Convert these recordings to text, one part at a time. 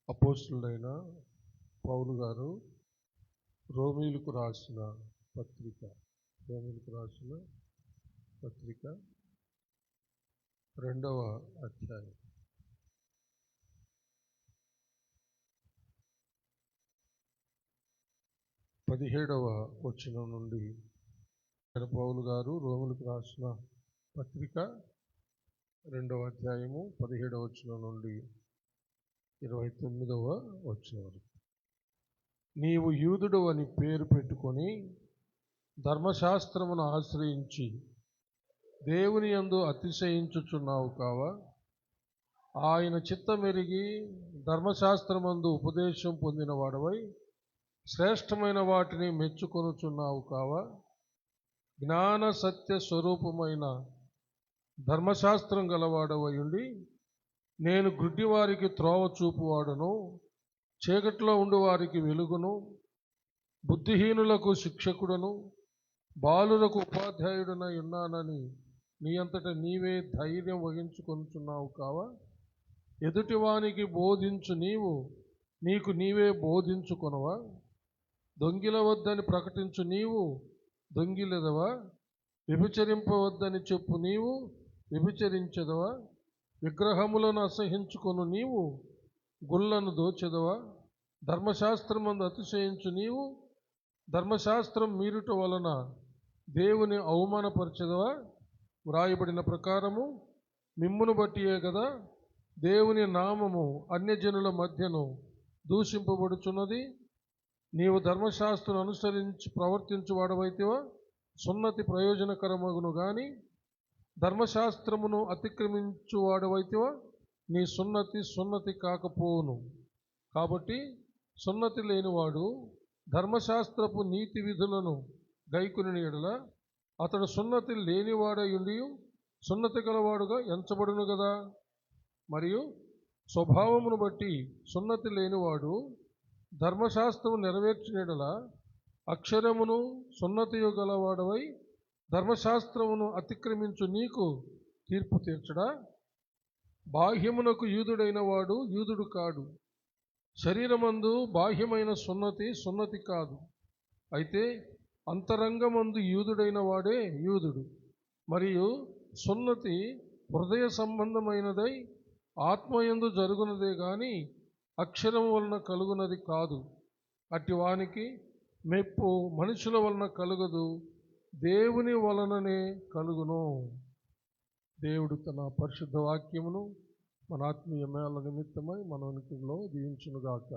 అపోస్తులైన పౌలు గారు రోమీలకు రాసిన పత్రిక రెండవ అధ్యాయం 17వ వచనం నుండి. పౌలు గారు రోమీలకు రాసిన పత్రిక 2వ అధ్యాయము 17వ వచనం నుండి 29వ వచనం వరకు. నీవు యూదుడు అని పేరు పెట్టుకొని ధర్మశాస్త్రమును ఆశ్రయించి దేవుని యందు అతిశయించుచున్నావు కావా? ఆయన చిత్తమెరిగి ధర్మశాస్త్రమందు ఉపదేశం పొందిన వాడవై శ్రేష్టమైన వాటిని మెచ్చుకొనుచున్నావు కావా? జ్ఞాన సత్య స్వరూపమైన ధర్మశాస్త్రం గలవాడవై ఉండి నేను గుడ్డివారికి త్రోవ చూపువాడును, చీకట్లో ఉండి వారికి వెలుగును, బుద్ధిహీనులకు శిక్షకుడను, బాలులకు ఉపాధ్యాయుడనై ఉన్నానని నీ అంతటా నీవే ధైర్యం వహించుకొనుచున్నావు కావా? ఎదుటివానికి బోధించు నీవు నీకు నీవే బోధించుకొనవా? దొంగిలవద్దని ప్రకటించు నీవు దొంగిలెదవా? వ్యభిచరింపవద్దని చెప్పు నీవు వ్యభిచరించెదవా? విగ్రహములను అసహించుకొను నీవు గుళ్ళను దోచెదవా? ధర్మశాస్త్రమందు అతిశయించు నీవు ధర్మశాస్త్రం మీరుట వలన దేవుని అవమానపరచెదవా? వ్రాయబడిన ప్రకారము మిమ్మును బట్టియే కదా దేవుని నామము అన్యజనుల మధ్యను దూషింపబడుచున్నది. నీవు ధర్మశాస్త్రం అనుసరించి ప్రవర్తించువాడవైతివా సున్నతి ప్రయోజనకరమగును గాని ధర్మశాస్త్రమును అతిక్రమించువాడవైతివా నీ సున్నతి కాకపోవును. కాబట్టి సున్నతి లేనివాడు ధర్మశాస్త్రపు నీతి విధులను గైకొనిన యెడల అతడు సున్నతి లేనివాడయుండి సున్నతి గలవాడుగా ఎంచబడును కదా. మరియు స్వభావమును బట్టి సున్నతి లేనివాడు ధర్మశాస్త్రము నెరవేర్చిన యెడల అక్షరమును సున్నతియు గలవాడవై ధర్మశాస్త్రమును అతిక్రమించు నీకు తీర్పు తీర్చడా? బాహ్యమునకు యూదుడైన వాడు యూదుడు కాడు, శరీరమందు బాహ్యమైన సున్నతి కాదు. అయితే అంతరంగమందు యూదుడైన వాడే యూదుడు. మరియు సున్నతి హృదయ సంబంధమైనదై ఆత్మయందు జరుగునదే గాని అక్షరము వలన కలుగునది కాదు. అట్టి వానికి మెప్పు మనుషుల వలన కలుగదు, దేవుని వలననే కలుగును. దేవుడు తన పరిశుద్ధ వాక్యమును మన ఆత్మీయ మేళ నిమిత్తమై మన ఉనికిలో దీవించునుగాక.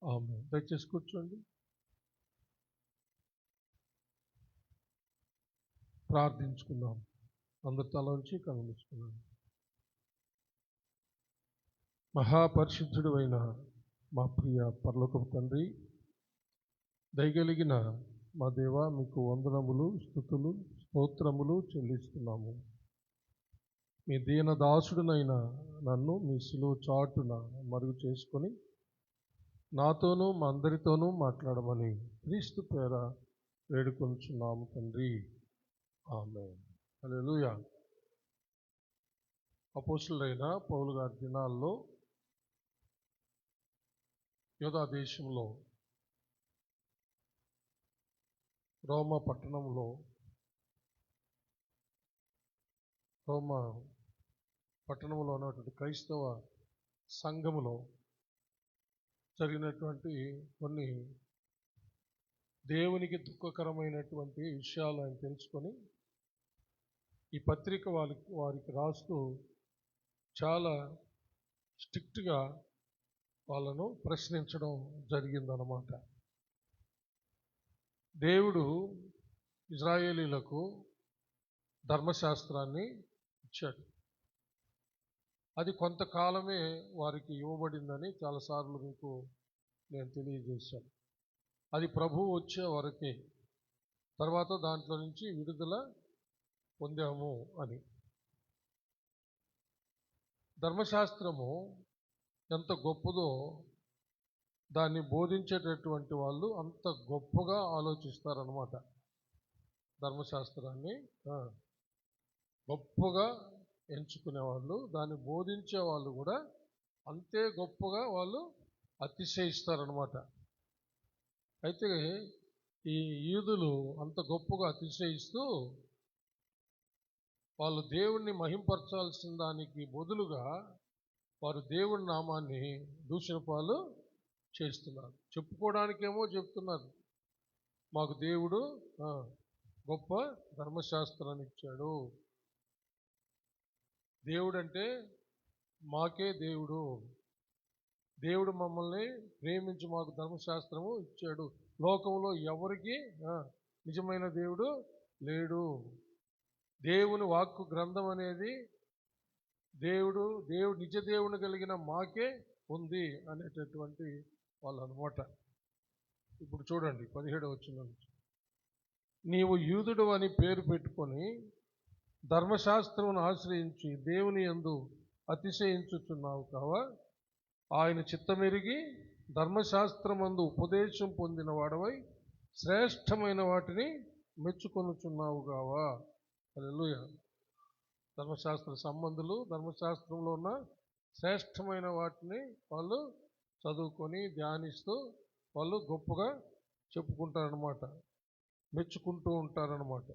ఆమేన్. దయచేసి కూర్చోండి, ప్రార్థించుకుందాం. అందరి తలవంచి కనుమూసుకున్నాం. మహాపరిశుద్ధుడు అయిన మా ప్రియ పరలోకపు తండ్రి, దయగలిగిన మా దేవ, మీకు వందనములు, స్తుతులు, స్తోత్రములు చెల్లిస్తున్నాము. మీ దీన దాసుడునైన నన్ను మీ సిలువ చాటున మరుగు చేసుకొని నాతోనూ మా అందరితోనూ మాట్లాడమని క్రీస్తు పేర వేడుకొంచున్నాము తండ్రి. ఆమేన్. హల్లెలూయా. అపోస్తులైన పౌలు గారి దినాల్లో యూదా దేశంలో రోమా పట్టణంలో ఉన్నటువంటి క్రైస్తవ సంఘములో జరిగినటువంటి కొన్ని దేవునికి దుఃఖకరమైనటువంటి విషయాలు ఆయన తెలుసుకొని ఈ పత్రిక వారికి రాస్తూ చాలా స్ట్రిక్ట్గా వాళ్ళను ప్రశ్నించడం జరిగిందనమాట. దేవుడు ఇజ్రాయేలీలకు ధర్మశాస్త్రాన్ని ఇచ్చాడు. అది కొంతకాలమే వారికి ఇవ్వబడిందని చాలాసార్లు మీకు నేను తెలియజేశాను. అది ప్రభువు వచ్చే వరకే, తర్వాత దాంట్లో నుంచి విడుదల పొందాము అని. ధర్మశాస్త్రము ఎంత గొప్పదో దాన్ని బోధించేటటువంటి వాళ్ళు అంత గొప్పగా ఆలోచిస్తారనమాట. ధర్మశాస్త్రాన్ని గొప్పగా ఎంచుకునేవాళ్ళు, దాన్ని బోధించే వాళ్ళు కూడా అంతే గొప్పగా వాళ్ళు అతిశయిస్తారనమాట. అయితే ఈ యూదులు అంత గొప్పగా అతిశయిస్తూ వాళ్ళు దేవుణ్ణి మహింపరచాల్సిన దానికి బదులుగా వారు దేవుని నామాన్ని దూషణ పాలు చేస్తున్నారు. చెప్పుకోవడానికేమో చెప్తున్నారు, మాకు దేవుడు గొప్ప ధర్మశాస్త్రాన్ని ఇచ్చాడు, దేవుడు అంటే మాకే దేవుడు, దేవుడు మమ్మల్ని ప్రేమించి మాకు ధర్మశాస్త్రము ఇచ్చాడు, లోకంలో ఎవరికి నిజమైన దేవుడు లేడు, దేవుని వాక్కు గ్రంథం అనేది దేవుడు నిజ దేవుని కలిగిన మాకే ఉంది అనేటటువంటి వాళ్ళు అనమాట. ఇప్పుడు చూడండి 17వ వచనం నుంచి, నీవు యూదుడు అని పేరు పెట్టుకొని ధర్మశాస్త్రమును ఆశ్రయించి దేవుని యందు అతిశయించుచున్నావు కావా, ఆయన చిత్తమెరిగి ధర్మశాస్త్రమందు ఉపదేశం పొందిన వాడవై శ్రేష్టమైన వాటిని మెచ్చుకొనుచున్నావు కావా. హల్లెలూయా. ధర్మశాస్త్ర సంబంధులు ధర్మశాస్త్రంలో ఉన్న శ్రేష్టమైన వాటిని వాళ్ళు చదువుకొని ధ్యానిస్తూ వాళ్ళు గొప్పగా చెప్పుకుంటారనమాట, మెచ్చుకుంటూ ఉంటారనమాట.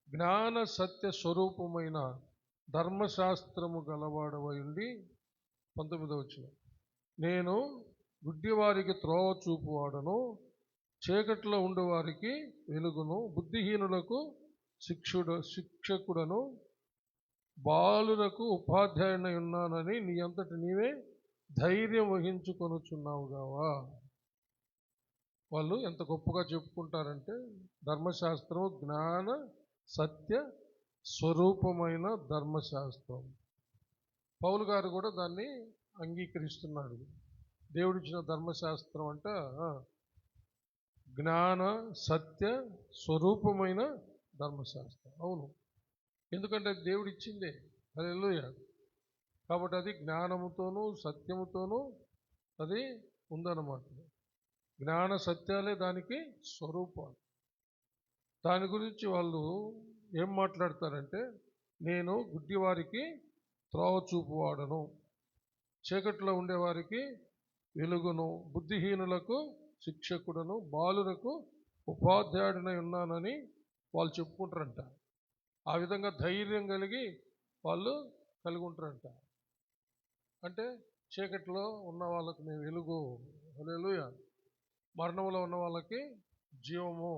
జ్ఞాన సత్య స్వరూపమైన ధర్మశాస్త్రము గలవాడవై ఉండి 19వ వచనం, నేను గుడ్డివారికి త్రోవ చూపువాడను, చీకట్లో ఉండేవారికి వెలుగును, బుద్ధిహీనులకు శిక్షకుడను, బాలులకు ఉపాధ్యాయునై ఉన్నానని నీ అంతటి నీవే ధైర్యం వహించుకొనుచున్నావు కావా. వాళ్ళు ఎంత గొప్పగా చెప్పుకుంటారంటే ధర్మశాస్త్రం జ్ఞాన సత్య స్వరూపమైన ధర్మశాస్త్రం. పౌలు గారు కూడా దాన్ని అంగీకరిస్తున్నాడు. దేవుడిచ్చిన ధర్మశాస్త్రం అంటే జ్ఞాన సత్య స్వరూపమైన ధర్మశాస్త్రం. అవును, ఎందుకంటే దేవుడు ఇచ్చిందే. హల్లెలూయా. కాబట్టి అది జ్ఞానముతోనూ సత్యముతోనూ అది ఉందన్నమాట. జ్ఞాన సత్యాలే దానికి స్వరూపాలు. దాని గురించి వాళ్ళు ఏం మాట్లాడతారంటే, నేను గుడ్డివారికి త్రోవ చూపువాడను, చీకట్లో ఉండేవారికి వెలుగును, బుద్ధిహీనులకు శిక్షకుడను, బాలురకు ఉపాధ్యాయుడినై ఉన్నానని వాళ్ళు చెప్పుకుంటారంట. ఆ విధంగా ధైర్యం కలిగి ఉంటారంట. అంటే చీకట్లో ఉన్న వాళ్ళకి మేము వెలుగు, హల్లెలూయా, మరణంలో ఉన్న వాళ్ళకి జీవము,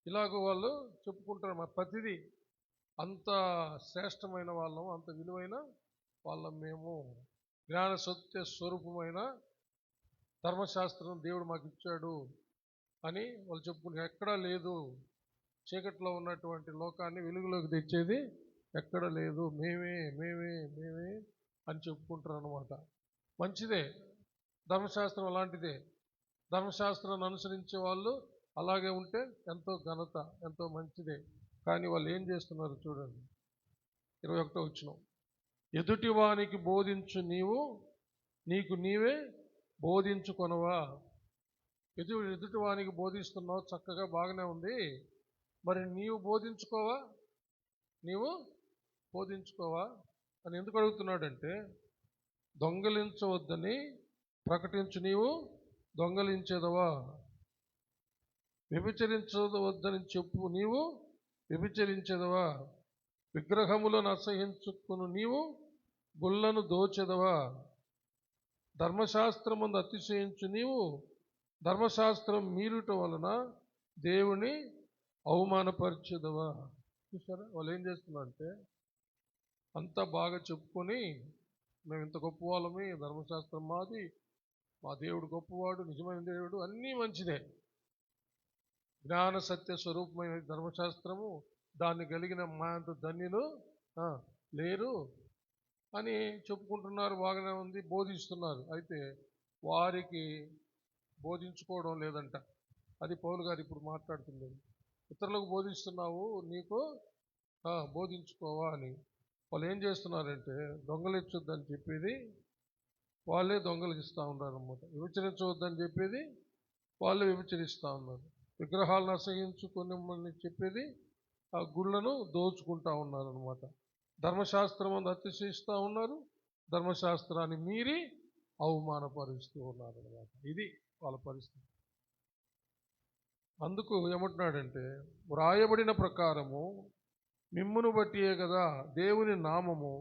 ఇలాగ వాళ్ళు చెప్పుకుంటారు. మా ప్రతిదీ అంత శ్రేష్టమైన వాళ్ళం, అంత విలువైన వాళ్ళం మేము, జ్ఞాన సత్య స్వరూపమైన ధర్మశాస్త్రం దేవుడు మాకు ఇచ్చాడు అని వాళ్ళు చెప్పుకుంటారు. ఎక్కడా లేదు, చీకట్లో ఉన్నటువంటి లోకాన్ని వెలుగులోకి తెచ్చేది ఎక్కడ లేదు, మేమే మేమే మేమే అని చెప్పుకుంటారు అన్నమాట. మంచిదే, ధర్మశాస్త్రం అలాంటిదే. ధర్మశాస్త్రాన్ని అనుసరించే వాళ్ళు అలాగే ఉంటే ఎంతో ఘనత, ఎంతో మంచిదే. కానీ వాళ్ళు ఏం చేస్తున్నారు చూడండి, 21వ వచనం, ఎదుటివానికి బోధించు నీవు నీకు నీవే బోధించుకొనవా. ఎదుటివానికి బోధిస్తున్నావు, చక్కగా బాగానే ఉంది, మరి నీవు బోధించుకోవా అని ఎందుకు అడుగుతున్నాడంటే, దొంగలించవద్దని ప్రకటించు నీవు దొంగలించేదవా, వ్యభిచరించవద్దని చెప్పు నీవు వ్యభిచరించేదవా, విగ్రహములను అసహించుకును నీవు గుళ్ళను దోచెదవా, ధర్మశాస్త్రమందు అతిశయించు నీవు ధర్మశాస్త్రం మీరుట వలన దేవుని అవమానపరిచేదవా. చూసారా వాళ్ళు ఏం చేస్తున్నారంటే, అంతా బాగా చెప్పుకొని మేము ఇంత గొప్ప వాళ్ళమే, ధర్మశాస్త్రం మాది, మా దేవుడు గొప్పవాడు, నిజమైన దేవుడు, అన్నీ మంచిదే, జ్ఞాన సత్య స్వరూపమైన ధర్మశాస్త్రము, దాన్ని కలిగిన మా అంత ధన్యులు లేరు అని చెప్పుకుంటున్నారు. బాగానే ఉంది, బోధిస్తున్నారు. అయితే వారికి బోధించుకోవడం లేదంట. అది పౌలు గారు ఇప్పుడు మాట్లాడుతుంది. ఇతరులకు బోధిస్తున్నావు, నీకు బోధించుకోవా అని. వాళ్ళు ఏం చేస్తున్నారంటే, దొంగలించొద్దని చెప్పేది వాళ్ళే దొంగలిస్తూ ఉన్నారు అన్నమాట. విభచరించవద్దని చెప్పేది వాళ్ళే విభచరిస్తూ ఉన్నారు. విగ్రహాలను అసహించుకొని చెప్పేది ఆ గుళ్ళను దోచుకుంటా ఉన్నారనమాట. ధర్మశాస్త్రం అందు అతిశయిస్తూ ఉన్నారు, ధర్మశాస్త్రాన్ని మీరి అవమానపరుస్తూ ఉన్నారు అన్నమాట. ఇది వాళ్ళ పరిస్థితి. అందుకు ఏమంటున్నాడంటే, వ్రాయబడిన ప్రకారము మిమ్మును బట్టియే కదా దేవుని నామము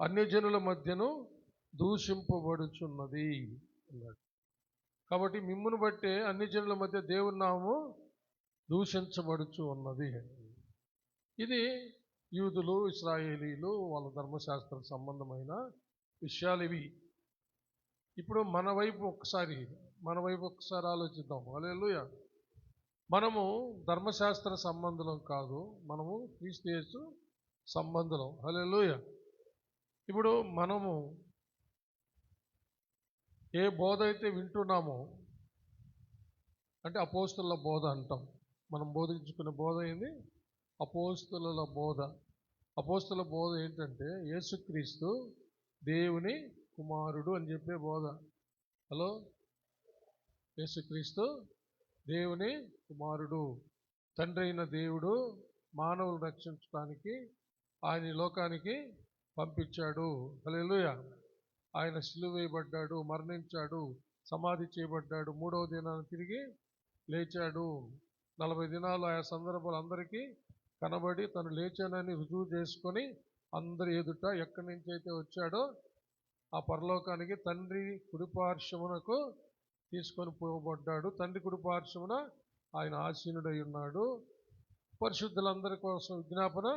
అన్యజనుల మధ్యను దూషింపబడుచున్నది అన్నాడు. కాబట్టి మిమ్మును బట్టే అన్యజనుల మధ్య దేవుని నామము దూషించబడుచు ఉన్నది. ఇది యూదులు, ఇశ్రాయేలీలు వాళ్ళ ధర్మశాస్త్ర సంబంధమైన విషయాలు ఇవి. ఇప్పుడు మన వైపు ఒకసారి ఆలోచిద్దాం. హల్లెలూయా. మనము ధర్మశాస్త్ర సంబంధులం కాదు, మనము క్రీస్తు యేసు సంబంధులం. హల్లెలూయా. ఇప్పుడు మనము ఏ బోధ అయితే వింటున్నామో, అంటే అపోస్తుల బోధ అంటాం. మనం బోధించుకునే బోధ ఏంది? అపోస్తుల బోధ. అపోస్తుల బోధ ఏంటంటే యేసుక్రీస్తు దేవుని కుమారుడు అని చెప్పే బోధ. హలో, యేసుక్రీస్తు దేవుని కుమారుడు, తండ్రి అయిన దేవుడు మానవులు రక్షించడానికి ఆయన లోకానికి పంపించాడు. హల్లెలూయా. ఆయన సిలువ వేయబడ్డాడు, మరణించాడు, సమాధి చేయబడ్డాడు, 3వ దినాన తిరిగి లేచాడు. 40 దినాలు ఆయా సందర్భాలు అందరికీ కనబడి తను లేచానని రుజువు చేసుకొని అందరి ఎదుట ఎక్కడి నుంచి అయితే వచ్చాడో ఆ పరలోకానికి తండ్రి కుడిపార్శ్వమునకు తీసుకొని పోబడ్డాడు. తండ్రి కుడిపార్శ్వమున ఆయన ఆసీనుడై ఉన్నాడు. పరిశుద్ధులందరి కోసం విజ్ఞాపన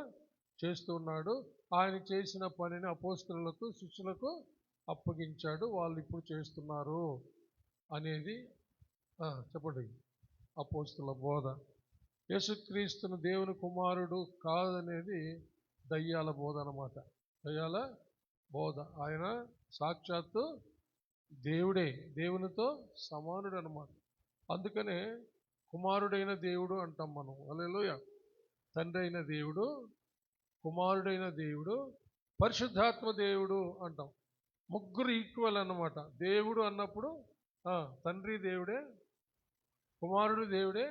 చేస్తూ ఉన్నాడు. ఆయన చేసిన పనిని అపోస్తలులకు, శిష్యులకు అప్పగించాడు. వాళ్ళు ఇప్పుడు చేస్తున్నారు అనేది చెప్పండి అపోస్తల బోధ. యేసుక్రీస్తును దేవుని కుమారుడు కాదనేది దయ్యాల బోధ అన్నమాట. దయ్యాల బోధ. ఆయన సాక్షాత్తు దేవుడే, దేవునితో సమానుడు అన్నమాట. అందుకనే కుమారుడైన దేవుడు అంటాం మనం. హల్లెలూయా. తండ్రి అయిన దేవుడు, కుమారుడైన దేవుడు, పరిశుద్ధాత్మ దేవుడు అంటాం. ముగ్గురు ఈక్వల్ అన్నమాట. దేవుడు అన్నప్పుడు తండ్రి దేవుడే, కుమారుడు దేవుడే,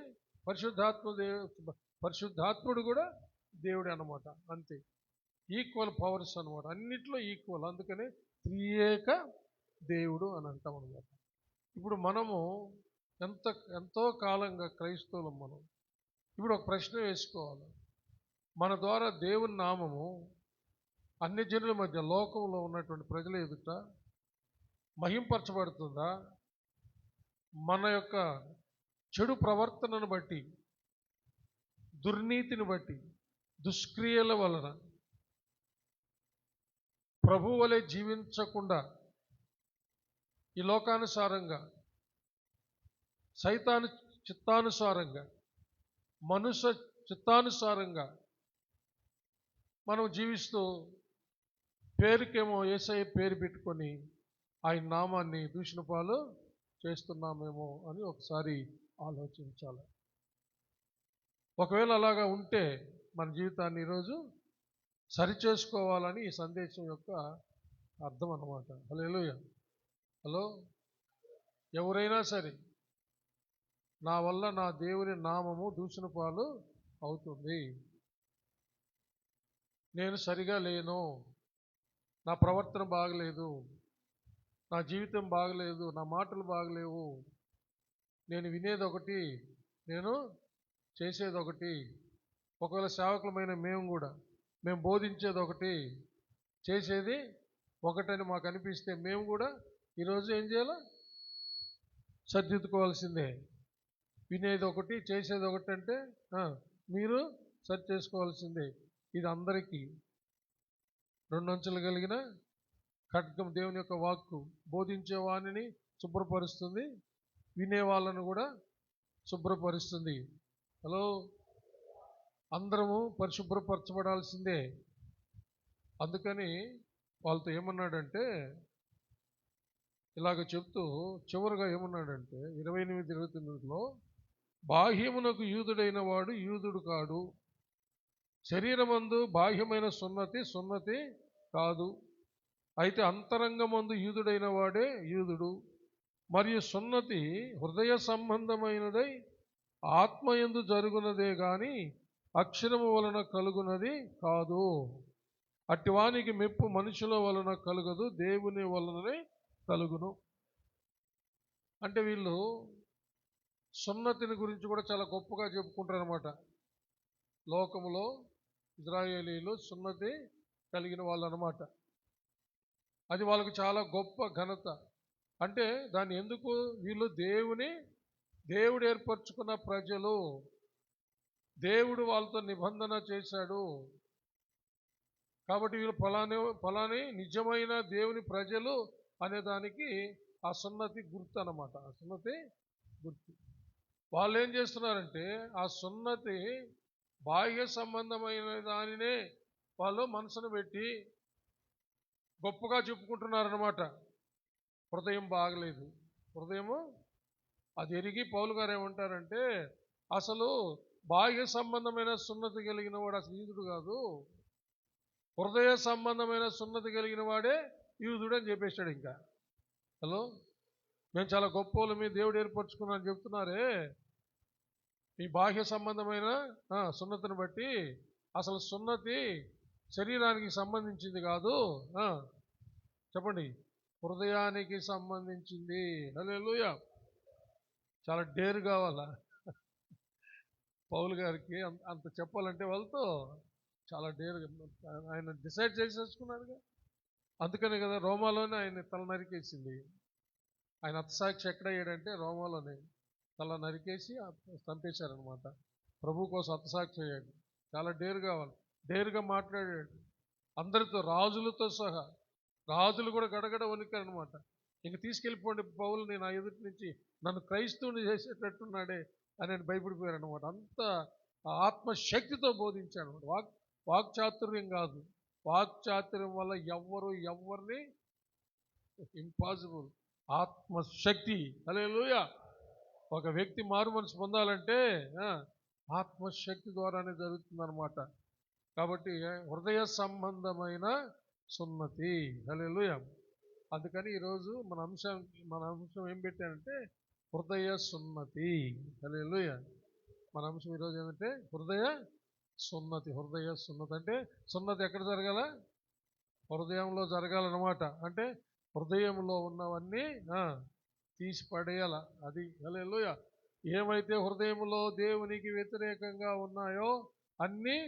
పరిశుద్ధాత్ముడు కూడా దేవుడే అన్నమాట. అంతే, ఈక్వల్ పవర్స్ అన్నమాట. అన్నిట్లో ఈక్వల్. అందుకనే త్రియేక దేవుడు అని అంటాం అన్నమాట. ఇప్పుడు మనము ఎంతో కాలంగా క్రైస్తవులం మనం. ఇప్పుడు ఒక ప్రశ్న వేసుకోవాలి. మన ద్వారా దేవుని నామము అన్ని జనుల మధ్య, లోకంలో ఉన్నటువంటి ప్రజల ఎదుట మహింపరచబడుతుందా? మన యొక్క చెడు ప్రవర్తనను బట్టి, దుర్నీతిని బట్టి, దుష్క్రియల వలన ప్రభు వలె జీవించకుండా ఈ లోకానుసారంగా, సైతాను చిత్తానుసారంగా, మనుష్య చిత్తానుసారంగా మనం జీవిస్తూ పేరుకేమో యేసయ్య పేరు పెట్టుకొని ఆయన నామాన్ని దూషణ పాలు చేస్తున్నామేమో అని ఒకసారి ఆలోచించాలి. ఒకవేళ అలాగా ఉంటే మన జీవితాన్ని ఈరోజు సరిచేసుకోవాలని ఈ సందేశం యొక్క అర్థం అన్నమాట. హల్లెలూయా. హలో, ఎవరైనా సరే నా వల్ల నా దేవుని నామము దూషణ పాలు అవుతుంది, నేను సరిగా లేను, నా ప్రవర్తన బాగలేదు, నా జీవితం బాగలేదు, నా మాటలు బాగలేవు, నేను వినేది ఒకటి, నేను చేసేది ఒకటి, ఒకవేళ సేవకులమైన మేము బోధించేది ఒకటి, చేసేది ఒకటని మాకు అనిపిస్తే మేము కూడా ఈరోజు ఏం చేయాలి? సరిదిద్దుకోవాల్సిందే. వినేది ఒకటి, చేసేది ఒకటి అంటే మీరు సరి చేసుకోవాల్సిందే. ఇది అందరికీ రెండు అంచులు కలిగిన ఖడ్గం. దేవుని యొక్క వాక్కు బోధించే వాణిని శుభ్రపరుస్తుంది, వినే వాళ్ళను కూడా శుభ్రపరుస్తుంది. హలో, అందరము పరిశుభ్రపరచబడాల్సిందే. అందుకని వాళ్ళతో ఏమన్నాడంటే, ఇలాగ చెప్తూ చివరిగా ఏమన్నాడంటే 28-29లో, బాహ్యమునకు యూదుడైన వాడు యూదుడు కాడు, శరీరమందు బాహ్యమైన సున్నతి కాదు, అయితే అంతరంగమందు యూదుడైన వాడే యూదుడు. మరియు సున్నతి హృదయ సంబంధమైనదై ఆత్మయందు జరుగునదే గాని అక్షరము వలన కలుగునది కాదు. అట్టివానికి మెప్పు మనుషుల వలన కలుగదు, దేవుని వలననే కలుగును. అంటే వీళ్ళు సున్నతిని గురించి కూడా చాలా గొప్పగా చెప్పుకుంటారు అనమాట. లోకములో ఇజ్రాయేలీలు సున్నతి కలిగిన వాళ్ళు అనమాట. అది వాళ్ళకు చాలా గొప్ప ఘనత. అంటే దాన్ని ఎందుకు, వీళ్ళు దేవుడు ఏర్పరచుకున్న ప్రజలు, దేవుడు వాళ్ళతో నిబంధన చేశాడు కాబట్టి వీళ్ళు ఫలాని నిజమైన దేవుని ప్రజలు అనే దానికి ఆ సున్నతి గుర్తు అనమాట. ఆ సున్నతి గుర్తు. వాళ్ళు ఏం చేస్తున్నారంటే ఆ సున్నతి బాహ్య సంబంధమైన దానినే వాళ్ళు మనసును పెట్టి గొప్పగా చెప్పుకుంటున్నారనమాట. హృదయం బాగలేదు. హృదయము అది ఎరిగి పౌలు గారు ఏమంటారంటే, అసలు బాహ్య సంబంధమైన సున్నతి కలిగిన వాడు అసలు యూదుడు కాదు, హృదయ సంబంధమైన సున్నతి కలిగిన వాడే యూదుడు అని చెప్పేశాడు. ఇంకా హలో, మేము చాలా గొప్ప వాళ్ళు, మీ దేవుడు ఏర్పరచుకున్నాను చెప్తున్నారే, ఈ బాహ్య సంబంధమైన సున్నతిని బట్టి అసలు సున్నతి శరీరానికి సంబంధించింది కాదు, చెప్పండి, హృదయానికి సంబంధించింది. హల్లెలూయా. చాలా డేర్ కావాలా పౌలు గారికి అంత చెప్పాలంటే, వాళ్ళతో చాలా డేర్. ఆయన డిసైడ్ చేసేసుకున్నాడుగా. అందుకనే కదా రోమాలోనే ఆయన తల నరికేసింది. ఆయన హతసాక్షి ఎక్కడయ్యాడంటే రోమాలోనే తల నరికేసి చంపేశారనమాట. ప్రభు కోసం హతసాక్షి అయ్యాడు. చాలా డేర్ కావాలి. డేర్గా మాట్లాడాడు అందరితో, రాజులతో సహా. రాజులు కూడా గడగడ వణికారనమాట. ఇంక తీసుకెళ్ళిపోండి పౌలుని నా ఎదుటి నుంచి, నన్ను క్రైస్తవుని చేసేటట్టున్నాడే అని ఆయన భయపడిపోయారనమాట. అంత ఆత్మశక్తితో బోధించాడు. వాక్చాతుర్యం కాదు. వాక్చాతుర్యం వల్ల ఎవరిని ఇంపాసిబుల్. ఆత్మశక్తి. హల్లెలూయా. ఒక వ్యక్తి మారు మనసు పొందాలంటే ఆత్మశక్తి ద్వారానే జరుగుతుందన్నమాట. కాబట్టి హృదయ సంబంధమైన సున్నతి. హల్లెలూయా. అందుకని ఈరోజు మన అంశం ఏం పెట్టానంటే హృదయ సున్నతి. హల్లెలూయా. మన అంశం ఈరోజు ఏంటంటే హృదయ సున్నతి. హృదయ సున్నతి అంటే సున్నతి ఎక్కడ జరగాల? హృదయంలో జరగాలన్నమాట. అంటే హృదయంలో ఉన్నవన్నీ తీసి పడేయాల. అది. హల్లెలూయా. ఏమైతే హృదయంలో దేవునికి వ్యతిరేకంగా ఉన్నాయో అన్నీ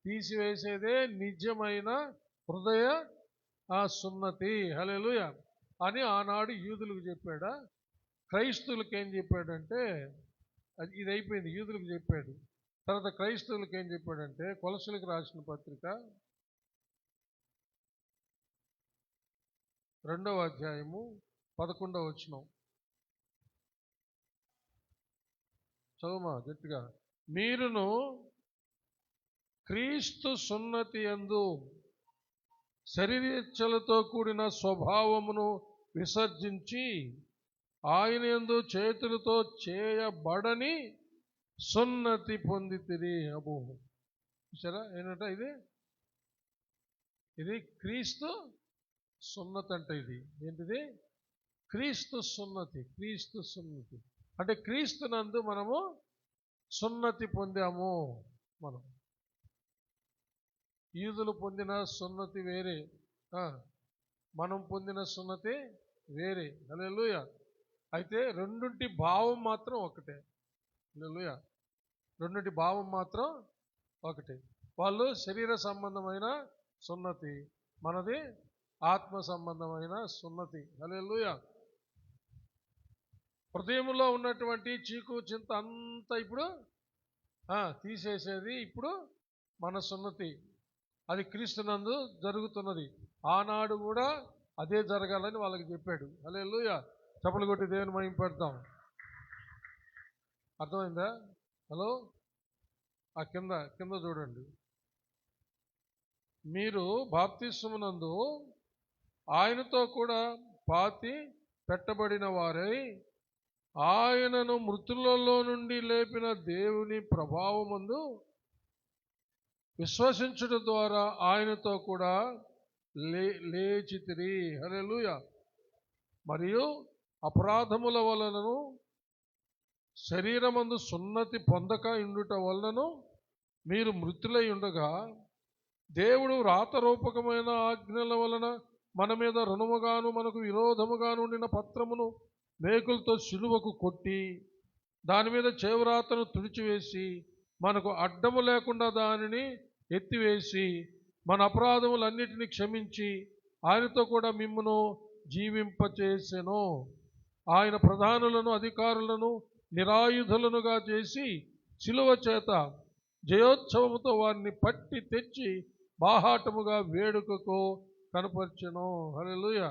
తీసివేసేదే నిజమైన హృదయ సున్నతి. హల్లెలూయా అని ఆనాడు యూదులకు చెప్పాడా. క్రైస్తవులకు ఏం చెప్పాడంటే, ఇది అయిపోయింది, యూదులకు చెప్పాడు. తర్వాత క్రైస్తవులకు ఏం చెప్పాడంటే, కొలస్సీలకు రాసిన పత్రిక 2వ అధ్యాయము 11వ వచనం చదువుమా గట్టిగా. మీరును క్రీస్తు సున్నతి యందు శరీరేచ్ఛలతో కూడిన స్వభావమును విసర్జించి ఆయన యందు చేతులతో చేయబడని సున్నతి పొందితిరి. అబో, చూసారా ఏంటంట ఇది క్రీస్తు సున్నతి అంటే. ఇది ఏంటిది? క్రీస్తు సున్నతి. క్రీస్తు సున్నతి అంటే క్రీస్తునందు మనము సున్నతి పొందాము. యూదులు పొందిన సున్నతి వేరే, మనం పొందిన సున్నతి వేరే. హల్లెలూయా. అయితే రెండింటి భావం మాత్రం ఒకటే. హల్లెలూయా. రెండింటి భావం మాత్రం ఒకటే. వాళ్ళు శరీర సంబంధమైన సున్నతి, మనది ఆత్మ సంబంధమైన సున్నతి. హల్లెలూయా. హృదయంలో ఉన్నటువంటి చీకు చింత అంతా ఇప్పుడు తీసేసేది ఇప్పుడు మన సున్నతి. అది క్రీస్తునందు జరుగుతున్నది. ఆనాడు కూడా అదే జరగాలని వాళ్ళకి చెప్పాడు. హల్లెలూయా. చప్పలు కొట్టి దేవుని మహిమపడతాం. అర్థమైందా? హలో, ఆ కింద చూడండి. మీరు బాప్తిస్మమునందు ఆయనతో కూడా పాతి పెట్టబడిన వారై ఆయనను మృతులలో నుండి లేపిన దేవుని ప్రభావమందు విశ్వసించుట ద్వారా ఆయనతో కూడా లేచితిరి. హల్లెలూయా. మరియు అపరాధముల వలనను శరీరమందు సున్నతి పొందక ఉండుట వలనను మీరు మృతులై ఉండగా దేవుడు రాతరూపకమైన ఆజ్ఞల వలన మన మీద రుణముగాను మనకు విరోధముగాను ఉండిన పత్రమును మేకులతో సిలువకు కొట్టి దాని మీద చేవ్రాతను తుడిచివేసి మనకు అడ్డము లేకుండా దానిని ఎత్తివేసి మన అపరాధములన్నిటినీ క్షమించి ఆయనతో కూడా మిమ్మును జీవింపచేసెను. ఆయన ప్రధానులను అధికారులను నిరాయుధులనుగా చేసి శిలువ చేత జయోత్సవముతో వారిని పట్టి తెచ్చి బాహాటముగా వేడుకకు కనపర్చెను. హల్లెలూయా.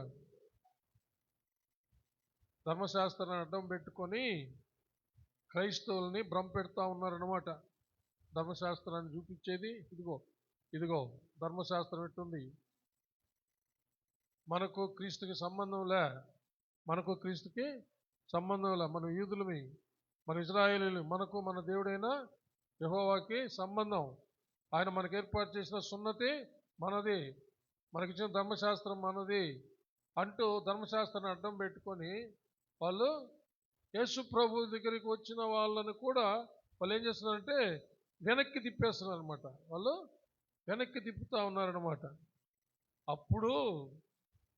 ధర్మశాస్త్రాన్ని అడ్డం పెట్టుకొని క్రైస్తవుల్ని భ్రమపెడతా ఉన్నారన్నమాట. ధర్మశాస్త్రాన్ని చూపించేది ఇదిగో ధర్మశాస్త్రం ఎట్టుంది, మనకు క్రీస్తుకి సంబంధంలే, మనం యూదులమి, మన ఇజ్రాయేలీలు, మనకు మన దేవుడైన యెహోవాకి సంబంధం. ఆయన మనకు ఏర్పాటు చేసిన సున్నతి మనది, మనకిచ్చిన ధర్మశాస్త్రం మనది అంటూ ధర్మశాస్త్రాన్ని అడ్డం పెట్టుకొని వాళ్ళు యేసు ప్రభు దగ్గరికి వచ్చిన వాళ్ళని కూడా వాళ్ళు ఏం చేస్తున్నారంటే వెనక్కి తిప్పేస్తున్నారు అనమాట. వాళ్ళు వెనక్కి తిప్పుతూ ఉన్నారనమాట. అప్పుడు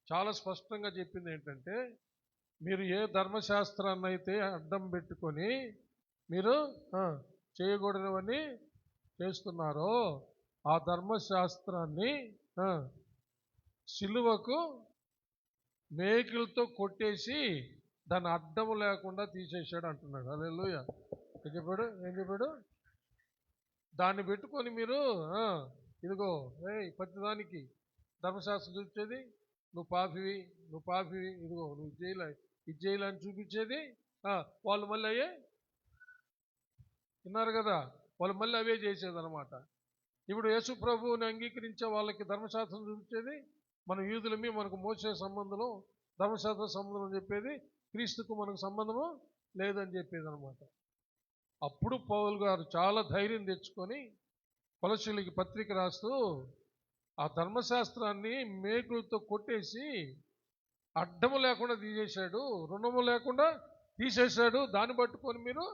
చాలా స్పష్టంగా చెప్పింది ఏంటంటే, మీరు ఏ ధర్మశాస్త్రాన్ని అయితే అడ్డం పెట్టుకొని మీరు చేయకూడనివన్నీ చేస్తున్నారో ఆ ధర్మశాస్త్రాన్ని సిలువకు మేకులతో కొట్టేసి దాన్ని అడ్డము లేకుండా తీసేసాడు అంటున్నాడు. హల్లెలూయా. ఏం చెప్పాడు? దాన్ని పెట్టుకొని మీరు ఇదిగో ప్రతిదానికి ధర్మశాస్త్రం చూపించేది నువ్వు పాపివి, ఇదిగో నువ్వు ఇది చేయలే అని చూపించేది. వాళ్ళు మళ్ళీ విన్నారు కదా, వాళ్ళు మళ్ళీ అవే చేసేదన్నమాట. ఇప్పుడు యేసు ప్రభువుని అంగీకరించే వాళ్ళకి ధర్మశాస్త్రం చూపించేది మన యూదులమి, మనకు మోసే సంబంధం, ధర్మశాస్త్ర సంబంధం చెప్పేది, క్రీస్తుకు మనకు సంబంధము లేదని చెప్పేది అనమాట. అప్పుడు పౌలు గారు చాలా ధైర్యం తెచ్చుకొని కొలస్సీయులకి పత్రిక రాస్తూ ఆ ధర్మశాస్త్రాన్ని మేకులతో కొట్టేసి అడ్డము లేకుండా తీసేశాడు, రుణము లేకుండా తీసేశాడు. దాన్ని పట్టుకొని మీరు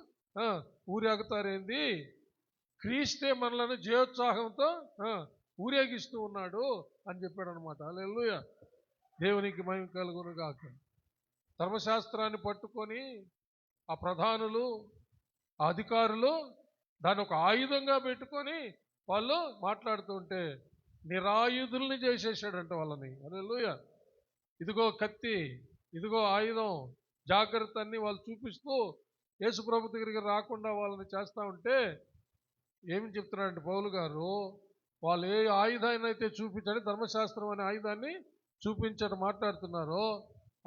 ఊరేగుతారేంది? క్రీస్తే మనలను జయోత్సాహంతో ఊరేగిస్తూ ఉన్నాడు అని చెప్పాడు అనమాట. హల్లెలూయా. దేవునికి మహిమ కలుగును గాక. ధర్మశాస్త్రాన్ని పట్టుకొని ఆ ప్రధానులు, ఆ అధికారులు దాన్ని ఒక ఆయుధంగా పెట్టుకొని వాళ్ళు మాట్లాడుతుంటే నిరాయుధుల్ని చేసేసాడంట వాళ్ళని. హల్లెలూయా. ఇదిగో కత్తి, ఇదిగో ఆయుధం, జాగ్రత్త అన్ని వాళ్ళు చూపిస్తూ యేసు ప్రభు దగ్గరికి రాకుండా వాళ్ళని చేస్తూ ఉంటే ఏమి చెప్తున్నారంటే పౌలు గారు, వాళ్ళు ఏ ఆయుధాన్ని అయితే చూపించండి, ధర్మశాస్త్రం అనే ఆయుధాన్ని చూపించని మాట్లాడుతున్నారో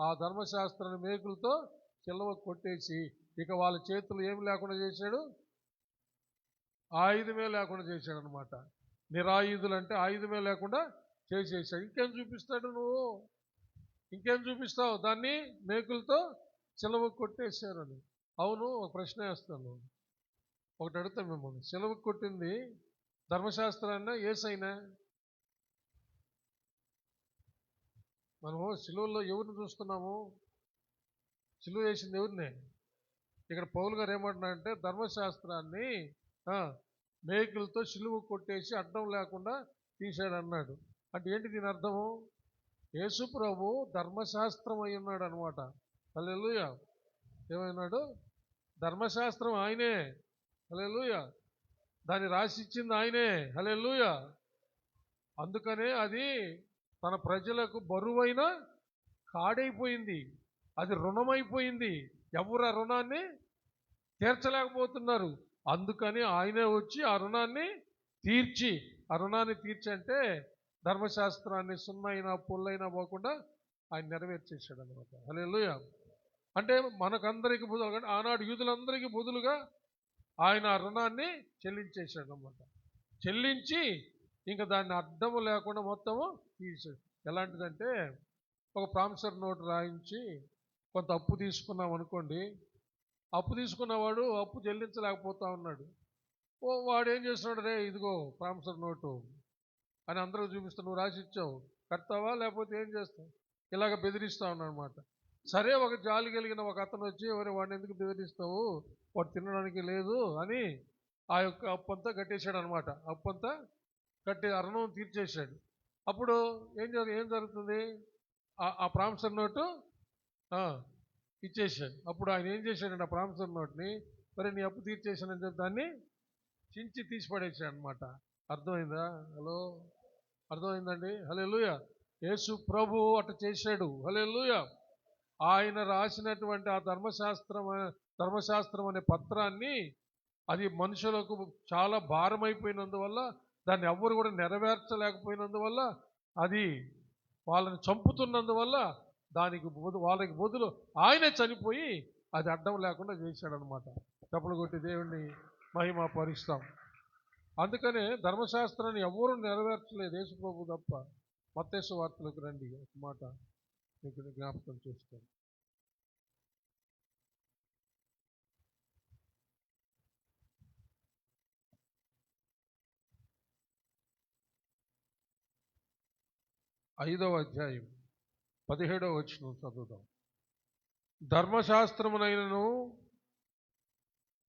ఆ ధర్మశాస్త్రాన్ని మేకులతో చిల్లవ కొట్టేసి ఇక వాళ్ళ చేతులు ఏమి లేకుండా చేశాడు, ఆయుధమే లేకుండా చేశాడు అనమాట. నిరాయుధులు అంటే ఆయుధమే లేకుండా చేసేసాడు. ఇంకేం చూపిస్తాడు నువ్వు? ఇంకేం చూపిస్తావు? దాన్ని మేకులతో చిలవ కొట్టేశారని. అవును, ఒక ప్రశ్న వేస్తాను, ఒకటి అడుగుతాం మిమ్మల్ని. చిలవ కొట్టింది ధర్మశాస్త్రాన్న యేసైనా? మనము సిలువలో ఎవరిని చూస్తున్నాము? సిలువ వేసింది ఎవరినే? ఇక్కడ పౌలు గారు ఏమంటున్నారంటే ధర్మశాస్త్రాన్ని మేకులతో సిలువ కొట్టేసి అడ్డం లేకుండా తీశాడు అన్నాడు. అంటే ఏంటి దీని అర్థము? యేసు ప్రభు ధర్మశాస్త్రం అయి ఉన్నాడు అనమాట. హల్లెలూయా. ఏమైనాడు? ధర్మశాస్త్రం ఆయనే. హల్లెలూయా. దాన్ని రాసిచ్చింది ఆయనే. హల్లెలూయా. అందుకనే అది తన ప్రజలకు బరువైన కాడైపోయింది, అది రుణమైపోయింది. ఎవరు ఆ రుణాన్ని తీర్చలేకపోతున్నారు. అందుకని ఆయనే వచ్చి ఆ రుణాన్ని తీర్చి అంటే ధర్మశాస్త్రాన్ని సున్నైనా పుల్లైనా పోకుండా ఆయన నెరవేర్చేశాడు అనమాట. హల్లెలూయా. అంటే మనకందరికి బదులుగా, ఆనాడు యూదులందరికీ బదులుగా ఆయన ఆ రుణాన్ని చెల్లించేశాడు అనమాట. చెల్లించి ఇంకా దాన్ని అడ్డము లేకుండా మొత్తము తీసాడు. ఎలాంటిదంటే, ఒక ప్రామిసరీ నోటు రాయించి కొంత అప్పు తీసుకున్నాం అనుకోండి, అప్పు తీసుకున్నవాడు అప్పు చెల్లించలేకపోతా ఉన్నాడు. వాడు ఏం చేస్తున్నాడు? రే ఇదిగో ప్రామిసరీ నోటు అని అందరూ చూపిస్తా, నువ్వు రాసి ఇచ్చావు, కడతావా లేకపోతే ఏం చేస్తావు? ఇలాగ బెదిరిస్తా ఉన్నాడు అనమాట. సరే, ఒక జాలి కలిగిన ఒక అతను వచ్చి, వాడిని ఎందుకు బెదిరిస్తావు, వాడు తినడానికి లేదు అని ఆ యొక్క అప్పంతా కట్టేశాడు అనమాట. అప్పంతా కట్టి రుణం తీర్చేశాడు. అప్పుడు ఏం జరుగుతుంది? ఆ ప్రామిసర్ నోటు ఇచ్చేసాడు. అప్పుడు ఆయన ఏం చేశాడంటే ఆ ప్రామిసర్ నోట్ని, మరి నీ అప్పు తీర్చేసానని చెప్పి దాన్ని చించి తీసి పడేసాడు అనమాట. అర్థమైందా? హలో, అర్థమైందండి? హల్లెలూయా. యేసు ప్రభు అట్ట చేశాడు. హల్లెలూయా. ఆయన రాసినటువంటి ఆ ధర్మశాస్త్రం అనే పత్రాన్ని, అది మనుషులకు చాలా భారమైపోయినందువల్ల, దాన్ని ఎవ్వరు కూడా నెరవేర్చలేకపోయినందువల్ల, అది వాళ్ళని చంపుతున్నందువల్ల వాళ్ళకి బదులు ఆయనే చనిపోయి అది అడ్డం లేకుండా చేశాడనమాట. చప్పలు కొట్టి దేవుణ్ణి మహిమ పరుస్తాం. అందుకనే ధర్మశాస్త్రాన్ని ఎవ్వరూ నెరవేర్చలేదు, యేసు ప్రభు తప్ప. మత్తయి సువార్తలోకి రండి, ఒక మాట మీకు జ్ఞాపకం చేస్తాను. ఐదవ అధ్యాయం 17వ వచనం చదువుదాం. ధర్మశాస్త్రమునైనను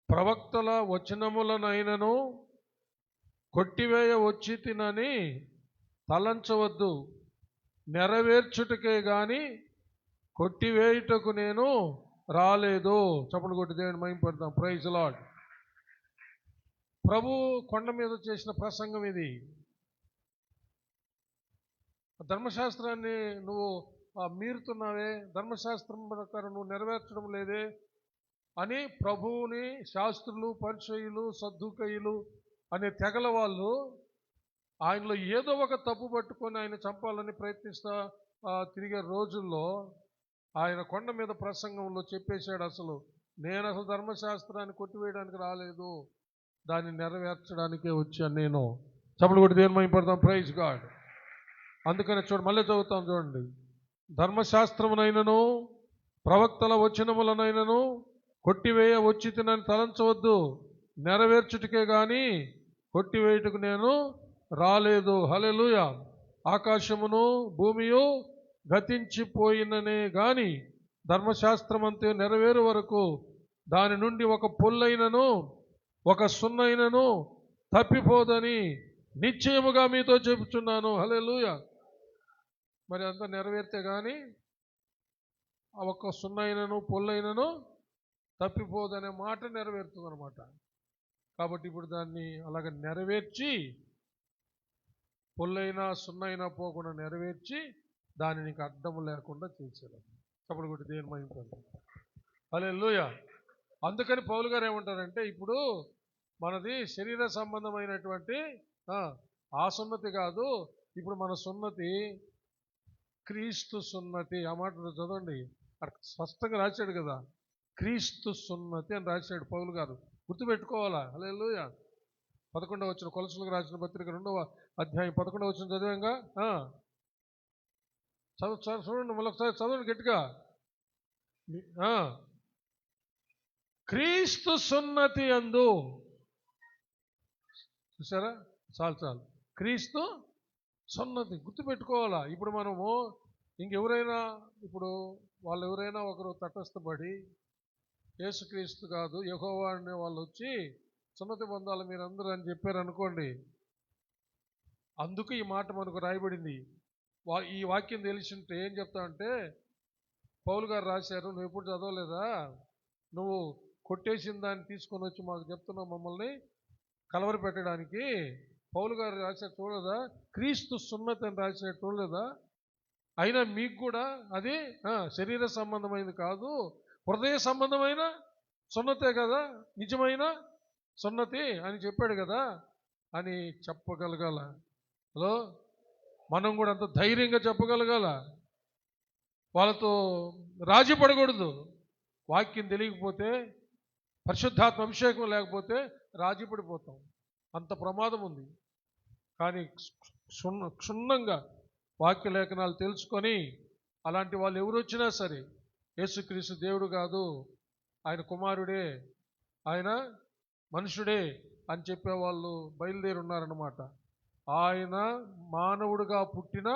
ప్రవక్తల వచనములనైనను కొట్టివేయ వచ్చి తినని తలంచవద్దు, నెరవేర్చుటకే గాని కొట్టివేయుటకు నేను రాలేదు. చప్పలు కొట్టి దేవుని మహిమ పడతాం. Praise lord. ప్రభు కొండ మీద చేసిన ప్రసంగం ఇది. ధర్మశాస్త్రాన్ని నువ్వు మీరుతున్నావే, ధర్మశాస్త్రం ప్రకారం నువ్వు నెరవేర్చడం లేదే అని ప్రభువుని శాస్త్రులు, పరిసయ్యులు, సద్దూకయ్యులు అనే తెగల వాళ్ళు ఆయనలో ఏదో ఒక తప్పు పట్టుకొని ఆయన చంపాలని ప్రయత్నిస్తా తిరిగే రోజుల్లో ఆయన కొండ మీద ప్రసంగంలో చెప్పేశాడు, అసలు నేను అసలు ధర్మశాస్త్రాన్ని కొట్టివేయడానికి రాలేదు, దాన్ని నెరవేర్చడానికే వచ్చాను నేను. చప్పలు కొట్టి దేవుని మహిమ పడతాం. Praise God. అందుకని మళ్ళీ చదువుతాం చూడండి. ధర్మశాస్త్రమునైనను ప్రవక్తల వచనములనైనను కొట్టివేయ వచ్చి తినని తలంచవద్దు, నెరవేర్చుటకే గాని కొట్టివేయుటకు నేను రాలేదు. హల్లెలూయా. ఆకాశమును భూమియు గతించిపోయిననే గాని ధర్మశాస్త్రమంతే నెరవేరు వరకు దాని నుండి ఒక పొల్లైనను ఒక సున్నైనను తప్పిపోదని నిశ్చయముగా మీతో చెబుతున్నాను. హల్లెలూయా. మరి అంతా నెరవేరితే కానీ ఆ ఒక్క సున్నైనను పొల్లైనను తప్పిపోదనే మాట నెరవేరుతుంది అనమాట. కాబట్టి ఇప్పుడు దాన్ని అలాగ నెరవేర్చి, పొల్లైనా సున్నైనా పోకుండా నెరవేర్చి దాన్ని నీకు అడ్డము లేకుండా చేశాడు. అప్పుడు కూడా దేవుని మహిమ పొందాం. హల్లెలూయా. అందుకని పౌలు గారు ఏమంటారంటే, ఇప్పుడు మనది శరీర సంబంధమైనటువంటి ఆ సున్నతి కాదు, ఇప్పుడు మన సున్నతి క్రీస్తు సున్నతి. ఆ మాట చదవండి, అక్కడ స్పష్టంగా రాశాడు కదా, క్రీస్తు సున్నతి అని రాశాడు పౌలు గారు. గుర్తుపెట్టుకోవాలా? హల్లెలూయా. 11వ వచనం, కొలస్సీలకు రాసిన పత్రిక 2వ అధ్యాయం 11వ వచనం చదివాంగా. చూడండి, మళ్ళొకసారి చదవండి గట్టిగా. క్రీస్తు సున్నతి అందు. చూసారా? చాలు. క్రీస్తు సున్నతి గుర్తుపెట్టుకోవాలా. ఇప్పుడు మనము ఇంకెవరైనా, ఇప్పుడు వాళ్ళు ఎవరైనా ఒకరు తటస్థపడి యేసుక్రీస్తు కాదు యెహోవా అనే వాళ్ళు వచ్చి సున్నతి పొందాలి మీరందరూ అని చెప్పారు అనుకోండి, అందుకు ఈ మాట మనకు రాయబడింది. ఈ వాక్యం తెలిసింటే ఏం చెప్తామంటే, పౌలు గారు రాశారు, నువ్వు ఎప్పుడు చదవలేదా, నువ్వు కొట్టేసిన దాన్ని తీసుకొని వచ్చి మాకు చెప్తున్నావు మమ్మల్ని కలవరి పెట్టడానికి. పౌలు గారు రాశారు చూడలేదా, క్రీస్తు సున్నతి అని రాశారు చూడలేదా? అయినా మీకు కూడా అది శరీర సంబంధమైనది కాదు, హృదయ సంబంధమైన సున్నతే కదా, నిజమైన సున్నతి అని చెప్పాడు కదా అని చెప్పగలగాల. హలో, మనం కూడా అంత ధైర్యంగా చెప్పగలగాల. వాళ్ళతో రాజీ పడకూడదు. వాక్యం తెలియకపోతే, పరిశుద్ధాత్మ అభిషేకం లేకపోతే రాజీ పడిపోతాం, అంత ప్రమాదం ఉంది. కానీ క్షుణ్ణంగా వాక్య లేఖనాలు తెలుసుకొని, అలాంటి వాళ్ళు ఎవరు వచ్చినా సరే, యేసుక్రీస్తు దేవుడు కాదు, ఆయన కుమారుడే, ఆయన మనుషుడే అని చెప్పేవాళ్ళు బయలుదేరి ఉన్నారన్నమాట. ఆయన మానవుడుగా పుట్టిన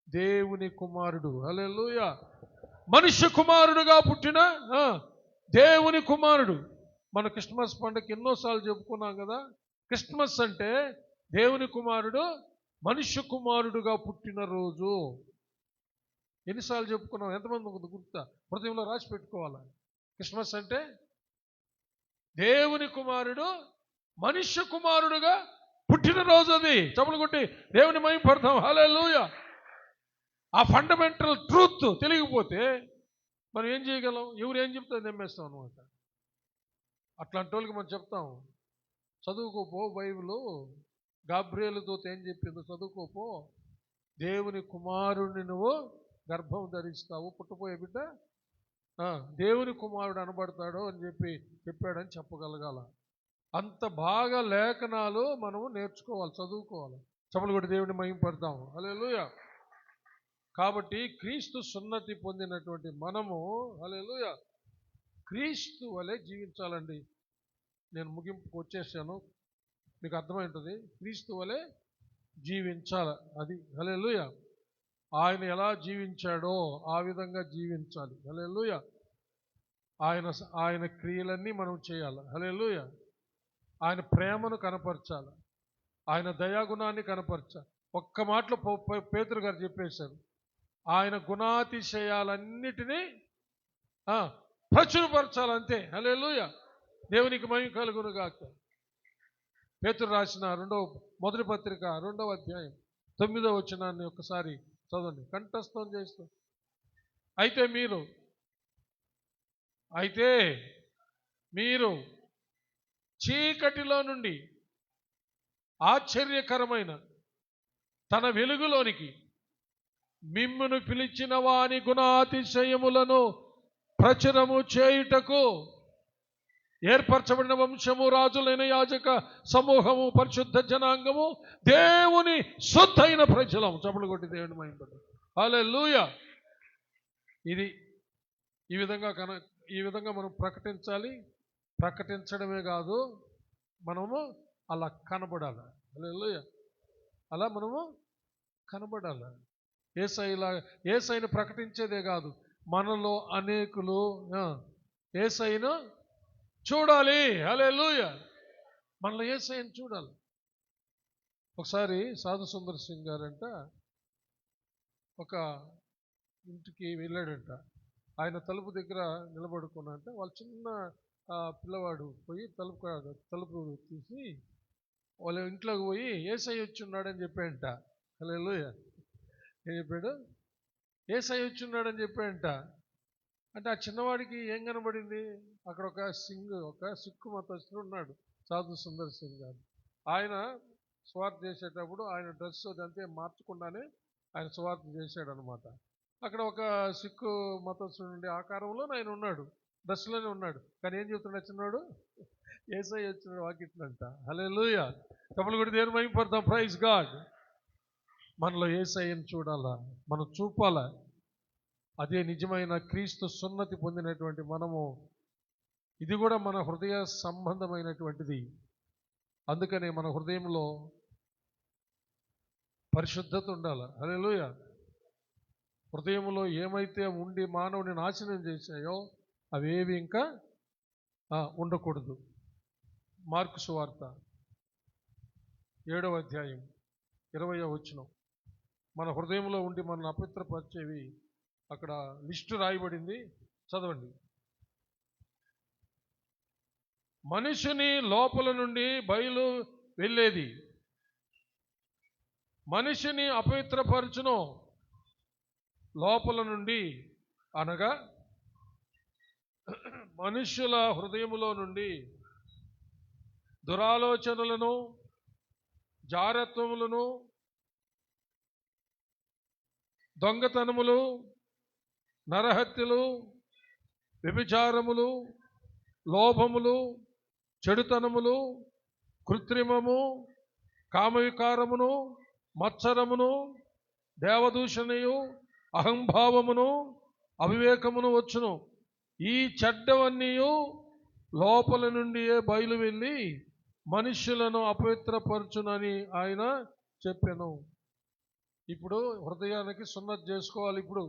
దేవుని కుమారుడు. హల్లెలూయా. మనుష్య కుమారుడుగా పుట్టిన దేవుని కుమారుడు. మన క్రిస్మస్ పండుగ ఎన్నోసార్లు చెప్పుకున్నాం కదా. క్రిస్మస్ అంటే దేవుని కుమారుడు మనుష్య కుమారుడుగా పుట్టిన రోజు. ఎన్నిసార్లు చెప్పుకున్నాం? ఎంతమంది గుర్తా? హృదయంలో రాసి పెట్టుకోవాలి. క్రిస్మస్ అంటే దేవుని కుమారుడు మనుష్య కుమారుడుగా పుట్టినరోజు. అది చప్పలు కొట్టి దేవుని మహిమపడతాం. హల్లెలూయా. ఆ ఫండమెంటల్ ట్రూత్ తెలియకపోతే మనం ఏం చేయగలం? ఎవరు ఏం చెప్తే నమ్మేస్తాం అనమాట. అట్లాంటి వాళ్ళకి మనం చెప్తాం, చదువుకోపో బైబిల్, గాబ్రియేలు దూత ఏం చెప్పిందో చదువుకోపో, దేవుని కుమారుడిని నువ్వు గర్భం ధరిస్తావు, పుట్టపోయే బిడ్డ దేవుని కుమారుడు అనబడతాడు అని చెప్పాడని చెప్పగలగాల. అంత బాగా లేఖనాలు మనము నేర్చుకోవాలి, చదువుకోవాలి. చప్పలు కొట్టి దేవుని మహిమపడతాం. హల్లెలూయా. కాబట్టి క్రీస్తు సున్నతి పొందినటువంటి మనము హల్లెలూయా క్రీస్తు వలె జీవించాలండి. నేను ముగింపుకు వచ్చేసాను, మీకు అర్థమవుతుంది. క్రీస్తు వలె జీవించాలి, అది. హల్లెలూయా. ఆయన ఎలా జీవించాడో ఆ విధంగా జీవించాలి. హల్లెలూయా. ఆయన క్రియలన్నీ మనం చేయాలి. హల్లెలూయా. ఆయన ప్రేమను కనపరచాలి, ఆయన దయాగుణాన్ని కనపరచాలి. ఒక్క మాటలో పేతురు గారు చెప్పేశారు, ఆయన గుణాతిశయాలన్నిటినీ ప్రచురపరచాలంతే. హల్లెలూయా. దేవునికి మహిమ కలుగును గాక. పేతురు రాసిన మొదటి పత్రిక 2వ అధ్యాయం 9వ వచనాన్ని ఒక్కసారి చదవండి, కంఠస్థం చేస్తూ. అయితే మీరు చీకటిలో నుండి ఆశ్చర్యకరమైన తన వెలుగులోనికి మిమ్మును పిలిచిన వాని గుణాతిశయములను ప్రచురము చేయుటకు ఏర్పరచబడిన వంశము, రాజులైన యాజక సమూహము, పరిశుద్ధ జనాంగము, దేవుని శుద్ధైన ప్రజలము. చప్పలు కొట్టి దేవుని మహిమపడతాం. హల్లెలూయా. ఇది ఈ విధంగా మనం ప్రకటించాలి. ప్రకటించడమే కాదు, మనము అలా కనబడాలి. హల్లెలూయా. అలా మనము కనబడాలి. యేసయ్యను ప్రకటించేదే కాదు, మనలో అనేకులు యేసయ్యను చూడాలి. హల్లెలూయా. మనలో యేసయ్యను చూడాలి. ఒకసారి సాధు సుందర్ సింగ్ గారంట ఒక ఇంటికి వెళ్ళాడంట. ఆయన తలుపు దగ్గర నిలబడుకున్నంట. వాళ్ళ చిన్న పిల్లవాడు పోయి తలుపు తీసి వాళ్ళ ఇంట్లోకి పోయి యేసయ్య వచ్చి ఉన్నాడని చెప్పాడంట. హల్లెలూయా. ఏం చెప్పాడు? యేసయ్య వచ్చి ఉన్నాడని చెప్పాడంట. అంటే ఆ చిన్నవాడికి ఏం కనబడింది? అక్కడ ఒక సిక్కు మతస్థుడు ఉన్నాడు, సాధు సుందర్ సింగ్ గారు. ఆయన స్వార్థ చేసేటప్పుడు ఆయన డ్రెస్ అదంతే మార్చకుండానే ఆయన స్వార్థ చేశాడు అనమాట. అక్కడ ఒక సిక్కు మతస్థుడు ఉండే ఆకారంలో ఆయన ఉన్నాడు, డ్రెస్లోనే ఉన్నాడు. కానీ ఏం చెప్తున్నాడు చిన్నవాడు? యేసయ్య వచ్చినాడు వాకిట్లంట. హల్లెలూయా. చప్పలు కొట్టి దేవుని మహిమపడతాం. Praise God. మనలో యేసయ్యను చూడాలా, మనం చూపాలా. అదే నిజమైన క్రీస్తు సున్నతి పొందినటువంటి మనము. ఇది కూడా మన హృదయ సంబంధమైనటువంటిది. అందుకనే మన హృదయంలో పరిశుద్ధత ఉండాలి. హల్లెలూయా. హృదయంలో ఏమైతే ఉండి మానవుని నాశనం చేశాయో అవేవి ఇంకా ఉండకూడదు. మార్కు సువార్త 7వ అధ్యాయం 20వ వచనం. మన హృదయంలో ఉండి మనల్ని అపవిత్రపరిచేవి అక్కడ లిస్టు రాయబడింది, చదవండి. మనిషిని లోపల నుండి బయలు వెళ్ళేది మనిషిని అపవిత్రపరచును, లోపల నుండి అనగా మనుష్యుల హృదయములో నుండి దురాలోచనలను, జారత్వములను, దొంగతనములు, నరహత్యలు, వ్యభిచారములు, లోభములు, చెడుతనములు, కృత్రిమము, కామవికారమును, మత్సరమును, దేవదూషణయు, అహంభావమును, అవివేకమును వచ్చును. ఈ చెడ్డవన్నీ లోపల నుండియే బయలు వెళ్ళి మనుష్యులను అపవిత్రపరచునని ఆయన చెప్పాను. ఇప్పుడు హృదయానికి సున్నతి చేసుకోవాలి. ఇప్పుడు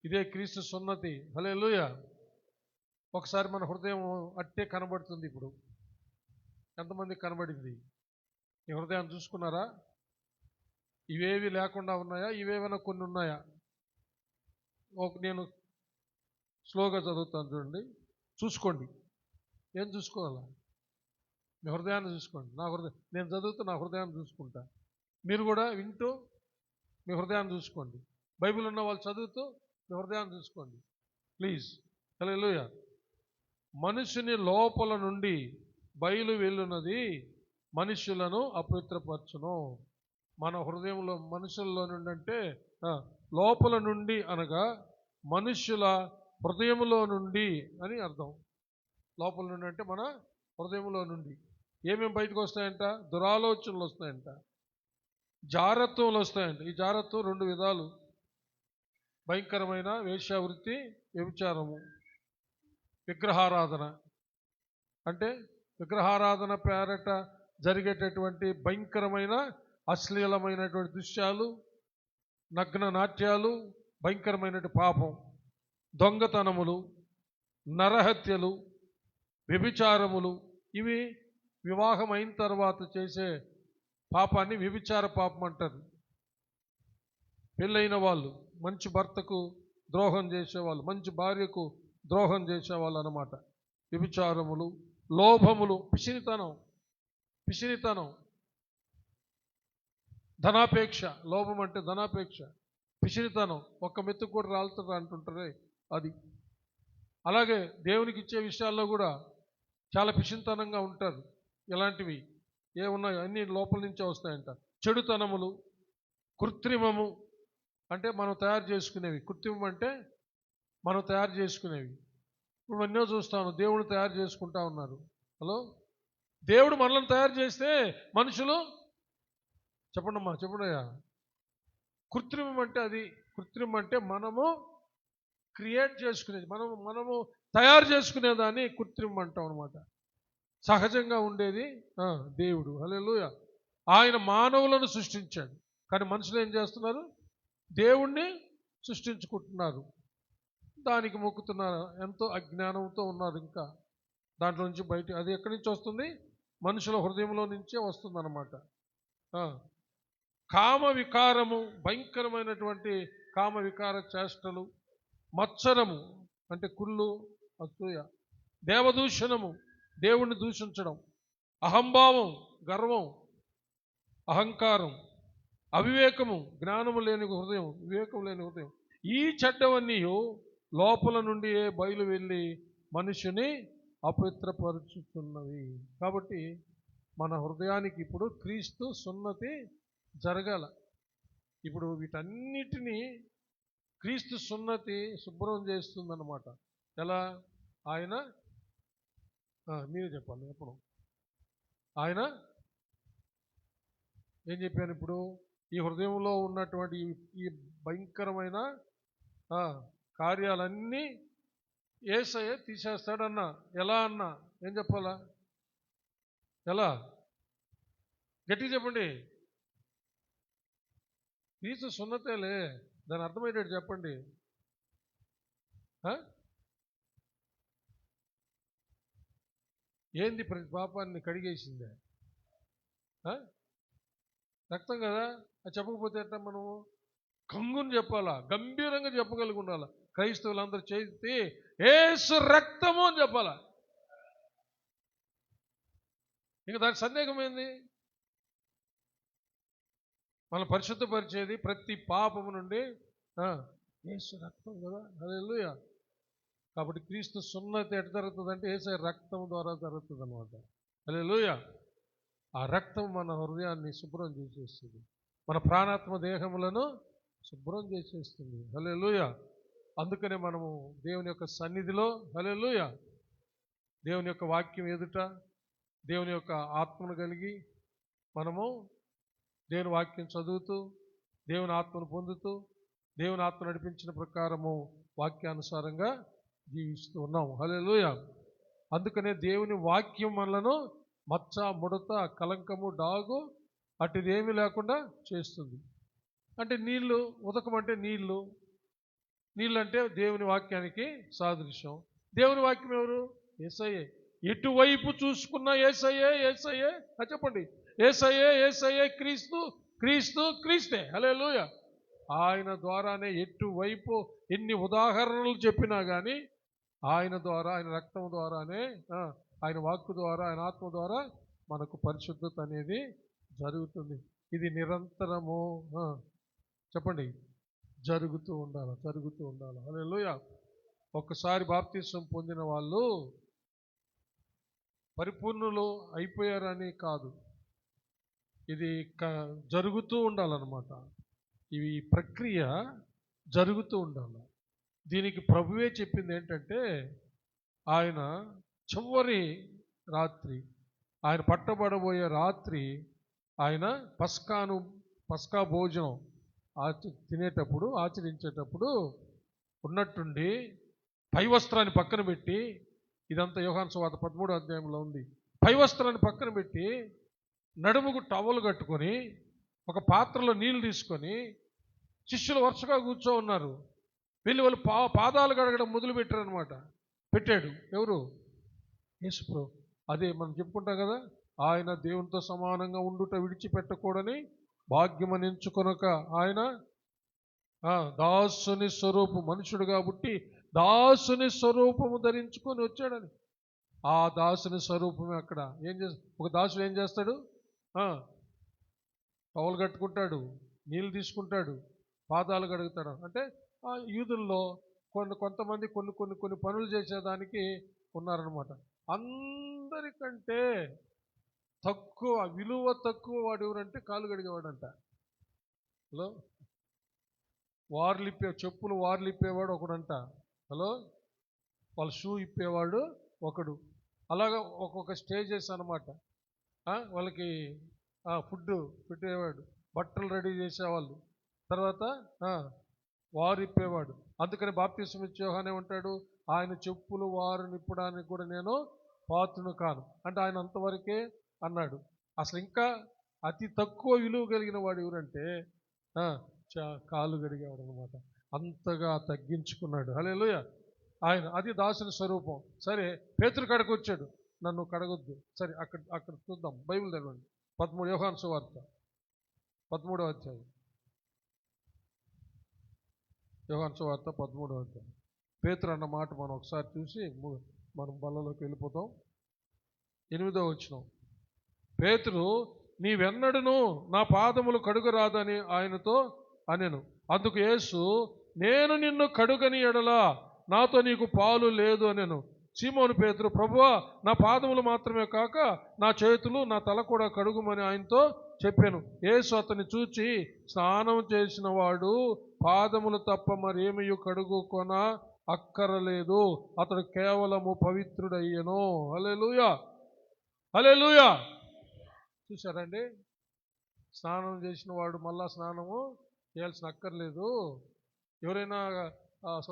ఇదే క్రీస్తు సున్నతి. హల్లెలూయా. ఒకసారి మన హృదయం అట్టే కనబడుతుంది. ఇప్పుడు ఎంతమంది కనబడింది? ఈ హృదయాన్ని చూసుకున్నారా? ఇవేవి లేకుండా ఉన్నాయా? ఇవేమైనా కొన్ని ఉన్నాయా? నేను స్లోగా చదువుతాను, చూడండి, చూసుకోండి. ఏం చూసుకోవాలా? మీ హృదయాన్ని చూసుకోండి. నేను చదువుతూ నా హృదయాన్ని చూసుకుంటా. మీరు కూడా వింటూ మీ హృదయాన్ని చూసుకోండి. బైబిల్ ఉన్న వాళ్ళు చదువుతూ మీ హృదయాన్ని చూసుకోండి ప్లీజ్. హల్లెలూయా. మనుషుని లోపల నుండి బయలు వెళ్ళున్నది మనుషులను అపవిత్రపరచును. మన హృదయంలో మనుషుల్లో నుండి అంటే లోపల నుండి అనగా మనుషుల హృదయంలో నుండి అని అర్థం. లోపల నుండి అంటే మన హృదయంలో నుండి ఏమేమి బయటకు వస్తాయంట? దురాలోచనలు వస్తాయంట, జారత్వములు వస్తాయంట. ఈ జారత్వం 2 విధాలు: భయంకరమైన వేశ్యావృత్తి, వ్యభిచారము. విగ్రహారాధన అంటే విగ్రహారాధన పేరట జరిగేటటువంటి భయంకరమైన అశ్లీలమైనటువంటి దృశ్యాలు, నగ్న నాట్యాలు, భయంకరమైన పాపం. దొంగతనములు, నరహత్యలు, వ్యభిచారములు. ఇవి వివాహం అయిన తర్వాత చేసే పాపాన్ని వ్యభిచార పాపం అంటారు. పెళ్ళైన వాళ్ళు మంచి భర్తకు ద్రోహం చేసేవాళ్ళు, మంచి భార్యకు ద్రోహం చేసేవాళ్ళు అన్నమాట. వ్యభిచారములు, లోభములు, పిసినితనం, ధనాపేక్ష. లోభం అంటే ధనాపేక్ష, పిసినితనం. ఒక్క మెతుకు కూడా రాలుతుంది అంటుంటారే అది. అలాగే దేవునికి ఇచ్చే విషయాల్లో కూడా చాలా పిసినితనంగా ఉంటారు. ఇలాంటివి ఏమున్నాయో అన్ని లోపల నుంచే వస్తాయంట. చెడుతనములు, కృత్రిమము అంటే మనం తయారు చేసుకునేవి. కృత్రిమం అంటే మనం తయారు చేసుకునేవి. ఇప్పుడు ఎన్నో చూస్తాను, దేవుడు తయారు చేసుకుంటా ఉన్నారు. హలో, దేవుడు మనల్ని తయారు చేస్తే మనుషులు చెప్పండయ్యా. కృత్రిమం అంటే అది. కృత్రిమం అంటే మనము క్రియేట్ చేసుకునేది, మనము తయారు చేసుకునేదాన్ని కృత్రిమం అంటాం అనమాట. సహజంగా ఉండేది దేవుడు. హల్లెలూయా. ఆయన మానవులను సృష్టించాడు, కానీ మనుషులు ఏం చేస్తున్నారు? దేవుణ్ణి సృష్టించుకుంటున్నారు, దానికి మొక్కుతున్నారు. ఎంతో అజ్ఞానంతో ఉన్నారు. ఇంకా దాంట్లో నుంచి బయట అది ఎక్కడి నుంచి వస్తుంది? మనుషుల హృదయంలో నుంచే వస్తుంది అన్నమాట. కామ వికారము, భయంకరమైనటువంటి కామ వికార చేష్టలు. మత్సరము అంటే కుళ్ళు, అసూయ. దేవదూషణము, దేవుణ్ణి దూషించడం. అహంభావం, గర్వం, అహంకారం. అవివేకము, జ్ఞానము లేని హృదయం, వివేకం లేని హృదయం. ఈ చెడ్డవన్నీ లోపల నుండి బయలు వెళ్ళి మనుషుని అపవిత్రపరుచుతున్నవి. కాబట్టి మన హృదయానికి ఇప్పుడు క్రీస్తు సున్నతి జరగాల. ఇప్పుడు వీటన్నిటినీ క్రీస్తు సున్నతి శుభ్రం చేస్తుందన్నమాట. ఎలా? ఆయన మీరు చెప్పాలి. ఎప్పుడు ఆయన ఏం చెప్పాను? ఇప్పుడు ఈ హృదయంలో ఉన్నటువంటి ఈ భయంకరమైన కార్యాలన్నీ యేసయ్య తీసేస్తాడన్నా. ఎలా అన్నా? ఏం చెప్పాలా? ఎలా? గట్టిగా చెప్పండి. క్రీస్తు సున్నతేలే, దాని అర్థమయ్యేటట్టు చెప్పండి. ఏంది? ప్రతి పాపాన్ని కడిగేసిందే రక్తం కదా. అది చెప్పకపోతే ఎట్లా? మనము కంగుని చెప్పాలా, గంభీరంగా చెప్పగలిగి ఉండాలా. క్రైస్తవులందరూ చేసి యేసు రక్తము అని చెప్పాలా. ఇంకా దానికి సందేహమైంది. మనం పరిశుద్ధపరిచేది ప్రతి పాపము నుండి యేసు రక్తం కదా. హల్లెలూయా. కాబట్టి క్రీస్తు సున్నతి ఎట్లా జరుగుతుందంటే యేసు రక్తం ద్వారా జరుగుతుంది అన్నమాట. హల్లెలూయా. ఆ రక్తం మన హృదయాన్ని శుభ్రం చేసేస్తుంది, మన ప్రాణాత్మ దేహములను శుభ్రం చేసేస్తుంది. హల్లెలూయా. అందుకనే మనము దేవుని యొక్క సన్నిధిలో, హల్లెలూయా, దేవుని యొక్క వాక్యం ఎదుట దేవుని యొక్క ఆత్మను కలిగి మనము దేవుని వాక్యం చదువుతూ దేవుని ఆత్మను పొందుతూ దేవుని ఆత్మ నడిపించిన ప్రకారము వాక్యానుసారంగా జీవిస్తూ ఉన్నాము. హల్లెలూయా. అందుకనే దేవుని వాక్యం మనలను మచ్చ, ముడత, కలంకము, డాగు అటుదేమీ లేకుండా చేస్తుంది. అంటే నీళ్లు ఉదకమంటే నీళ్లు అంటే దేవుని వాక్యానికి సాదృశ్యం. దేవుని వాక్యం ఎవరు? యేసయ్యే. ఎటువైపు చూసుకున్న యేసయ్యే. చెప్పండి, యేసయ్యే. క్రీస్తు క్రీస్తు క్రీస్తే. హల్లెలూయా. ఆయన ద్వారానే ఎటువైపు ఎన్ని ఉదాహరణలు చెప్పినా కానీ ఆయన ద్వారా, ఆయన రక్తం ద్వారానే, ఆయన వాక్కు ద్వారా, ఆయన ఆత్మ ద్వారా మనకు పరిశుద్ధత అనేది జరుగుతుంది. ఇది నిరంతరము చెప్పండి జరుగుతూ ఉండాలి. హల్లెలూయా. ఒక్కసారి బాప్తిసం పొందిన వాళ్ళు పరిపూర్ణులు అయిపోయారని కాదు, ఇది జరుగుతూ ఉండాలన్నమాట. ఈ ప్రక్రియ జరుగుతూ ఉండాలి. దీనికి ప్రభువే చెప్పింది ఏంటంటే, ఆయన చివరి రాత్రి, ఆయన పట్టబడబోయే రాత్రి, ఆయన పస్కా భోజనం తినేటప్పుడు, ఆచరించేటప్పుడు ఉన్నట్టుండి పై వస్త్రాన్ని పక్కన పెట్టి, ఇదంతా యోహాను సువార్త 13వ అధ్యాయంలో ఉంది. పై వస్త్రాన్ని పక్కన పెట్టి నడుముకు టవలు కట్టుకొని ఒక పాత్రలో నీళ్లు తీసుకొని శిష్యులు వరుసగా కూర్చో ఉన్నారు. వెళ్ళి వాళ్ళు పాదాలు కడగడం మొదలు పెట్టాడు. ఎవరు? యేసుప్రభు. అదే మనం చెప్పుకుంటాం కదా, ఆయన దేవునితో సమానంగా ఉండుట విడిచిపెట్టకూడని భాగ్యమని ఎంచుకొనక ఆయన దాసుని స్వరూపం, మనుషుడుగా పుట్టి దాసుని స్వరూపము ధరించుకొని వచ్చాడని. ఆ దాసుని స్వరూపమే అక్కడ ఒక దాసుడు ఏం చేస్తాడు? టవల్ కట్టుకుంటాడు, నీళ్ళు తీసుకుంటాడు, పాదాలు కడుగుతాడు. అంటే ఆ యూదుల్లో కొంతమంది కొన్ని పనులు చేసేదానికి ఉన్నారనమాట. అందరికంటే తక్కువ విలువ తక్కువ వాడు ఎవరంటే కాలు కడిగేవాడంట. హలో, చెప్పులు వార్లు ఇప్పేవాడు ఒకడంట. హలో, వాళ్ళ షూ ఇప్పేవాడు ఒకడు. అలాగా ఒక్కొక్క స్టేజెస్ అనమాట. వాళ్ళకి ఫుడ్ పెట్టేవాడు, బట్టలు రెడీ చేసేవాళ్ళు, తర్వాత వారు ఇప్పేవాడు. అందుకని బాప్తిసం ఇచ్చే యోహానే ఉంటాడు, ఆయన చెప్పులు వారు నిప్పడానికి కూడా నేను పాత్రును కాను అంటే ఆయన అంతవరకే అన్నాడు. అసలు ఇంకా అతి తక్కువ విలువ కలిగిన వాడు ఎవరంటే కాలు గడిగేవాడు అనమాట. అంతగా తగ్గించుకున్నాడు. హల్లెలూయా. ఆయన అది దాసుని స్వరూపం. సరే, పేతురు కాడికి వచ్చాడు, నన్ను కడగొద్దు. సరే, అక్కడ చూద్దాం, బైబిల్ తెరవండి. 13 యోహాను సువార్త 13వ అధ్యాయం. యోహాను సువార్త 13వ అధ్యాయం. పేతురు అన్న మాట మనం ఒకసారి చూసి మనం బల్లలోకి వెళ్ళిపోతాం. 8వ వచనం. పేతురు, నీవెన్నడను నా పాదములు కడుగరాదని ఆయనతో అనెను. అందుకు యేసు, నేను నిన్ను కడుగని ఎడలా నాతో నీకు పాలు లేదు అనెను. సీమోను పేతురు, ప్రభువా, నా పాదములు మాత్రమే కాక నా చేతులు, నా తల కూడా కడుగుమని ఆయనతో చెప్పాను. యేసు అతన్ని చూచి, స్నానం చేసిన వాడు పాదములు తప్ప మరేమీ కడుగుకొన అక్కరలేదు, అతడు కేవలము పవిత్రుడయ్యను. హల్లెలూయా, హల్లెలూయా. చూశారండి, స్నానం చేసిన వాడు మళ్ళా స్నానము చేయాల్సిన అక్కర్లేదు. ఎవరైనా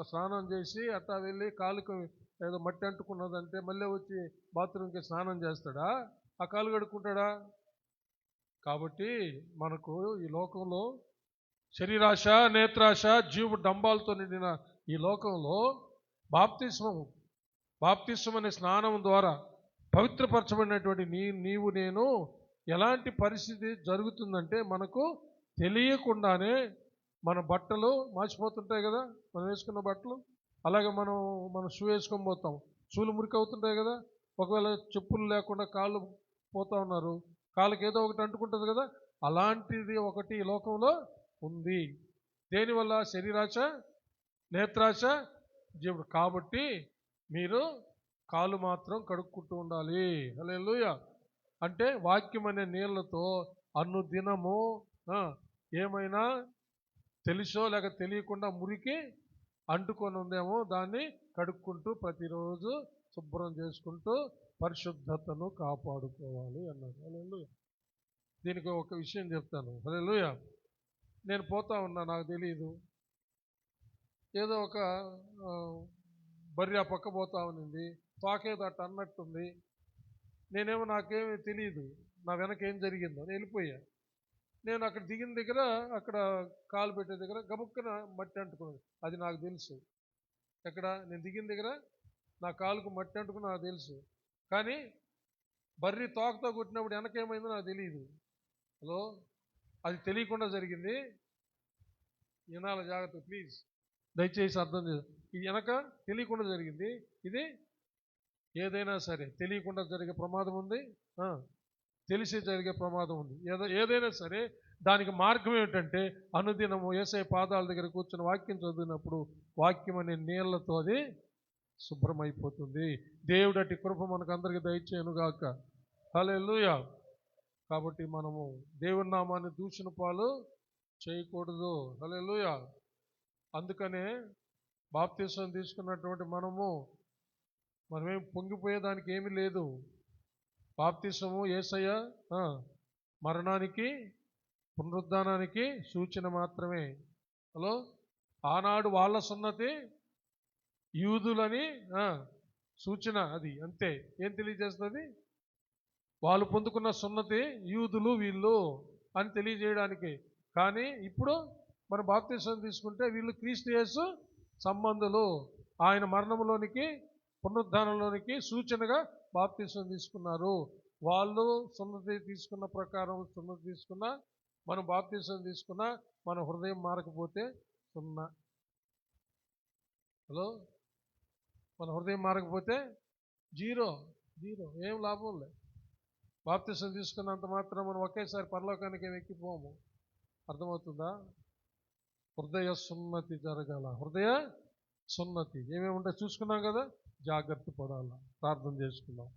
స్నానం చేసి అట్టా వెళ్ళి కాలుకు ఏదో మట్టి అంటుకున్నదంటే మళ్ళీ వచ్చి బాత్రూమ్కి స్నానం చేస్తాడా? ఆ కాలు కడుక్కుంటాడా? కాబట్టి మనకు ఈ లోకంలో శరీరాశ, నేత్రాశ, జీవ డంబాలతో నిండిన ఈ లోకంలో బాప్తిస్మం అనే స్నానం ద్వారా పవిత్రపరచబడినటువంటి నీవు నేను ఎలాంటి పరిస్థితి జరుగుతుందంటే, మనకు తెలియకుండానే మన బట్టలు మార్చిపోతుంటాయి కదా, మనం వేసుకున్న బట్టలు. అలాగే మనం షూ వేసుకొని పోతాం, షూలు మురికి అవుతుంటాయి కదా. ఒకవేళ చెప్పులు లేకుండా కాళ్ళు పోతా ఉన్నారు, కాళ్ళకి ఏదో ఒకటి అంటుకుంటుంది కదా. అలాంటిది ఒకటి ఈ లోకంలో ఉంది. దేనివల్ల? శరీరాశ, నేత్రాశ, జీవుడు. కాబట్టి మీరు కాలు మాత్రం కడుక్కుంటూ ఉండాలి. హల్లెలూయా. అంటే వాక్యం అనే నీళ్లతో అనుదినము ఏమైనా తెలుసో లేక తెలియకుండా మురికి అంటుకొని ఉందేమో దాన్ని కడుక్కుంటూ ప్రతిరోజు శుభ్రం చేసుకుంటూ పరిశుద్ధతను కాపాడుకోవాలి అన్నారు. హల్లెలూయా. దీనికి ఒక విషయం చెప్తాను. హల్లెలూయా. నేను పోతా ఉన్నా, నాకు తెలియదు, ఏదో ఒక బర్రె ఆ పక్క పోతా ఉంది, తోకేదో అట్ట అన్నట్టుంది. నేనేమో నాకేమీ తెలియదు, నా వెనక ఏం జరిగిందో. నేను వెళ్ళిపోయా. నేను అక్కడ దిగిన దగ్గర, అక్కడ కాలు పెట్టే దగ్గర గబుక్కన మట్టి అంటుకున్నది. అది నాకు తెలుసు. ఎక్కడ నేను దిగిన దగ్గర నా కాలుకు మట్టి అంటుకుని నాకు తెలుసు. కానీ బర్రె తోకతో కొట్టినప్పుడు వెనకేమైందో నాకు తెలియదు. హలో, అది తెలియకుండా జరిగింది. వినాల జాగ్రత్త ప్లీజ్, దయచేసి అర్థం చేసి. ఇది వెనక తెలియకుండా జరిగింది. ఇది ఏదైనా సరే తెలియకుండా జరిగే ప్రమాదం ఉంది, తెలిసి జరిగే ప్రమాదం ఉంది. ఏదైనా సరే దానికి మార్గం ఏమిటంటే అనుదినము యేసయ్య పాదాల దగ్గర కూర్చొని వాక్యం చదివినప్పుడు వాక్యం అనే నీళ్లతో అది శుభ్రమైపోతుంది. దేవుడటి కృప మనకు అందరికీ దయచేయనుగాక. హల్లెలూయా. కాబట్టి మనము దేవుని నామాన్ని దూషణ పాలు చేయకూడదు. హల్లెలూయా. అందుకనే బాప్తిసం తీసుకున్నటువంటి మనమేం పొంగిపోయేదానికి ఏమీ లేదు. బాప్తిసము యేసయ్య మరణానికి పునరుద్ధానానికి సూచన మాత్రమే. హలో, ఆనాడు వాళ్ళ సున్నతి యూదులని సూచన, అది అంతే. ఏం తెలియజేస్తుంది? వాళ్ళు పొందుకున్న సున్నతి యూదులు వీళ్ళు అని తెలియజేయడానికి. కానీ ఇప్పుడు మన బాప్తిసం తీసుకుంటే వీళ్ళు క్రీస్తు యేసు సంబంధులు. ఆయన మరణంలోనికి పునరుద్ధానంలోనికి సూచనగా బాప్తిసం తీసుకున్నారు. వాళ్ళు సున్నతి తీసుకున్న ప్రకారం సున్నతి తీసుకున్నా, మనం బాప్తిసం తీసుకున్నా మన హృదయం మారకపోతే సున్నా. హలో, మన హృదయం మారకపోతే జీరో. ఏం లాభం లేదు. బాప్తిసం తీసుకున్నంత మాత్రం మనం ఒకేసారి పరలోకానికి ఏమి ఎక్కిపోము. అర్థమవుతుందా? హృదయ సున్నతి జరగాల. హృదయ సున్నతి ఏమేమి ఉంటాయి చూసుకున్నాం కదా, జాగ్రత్త పడాలా. ప్రార్థన చేసుకున్నాం.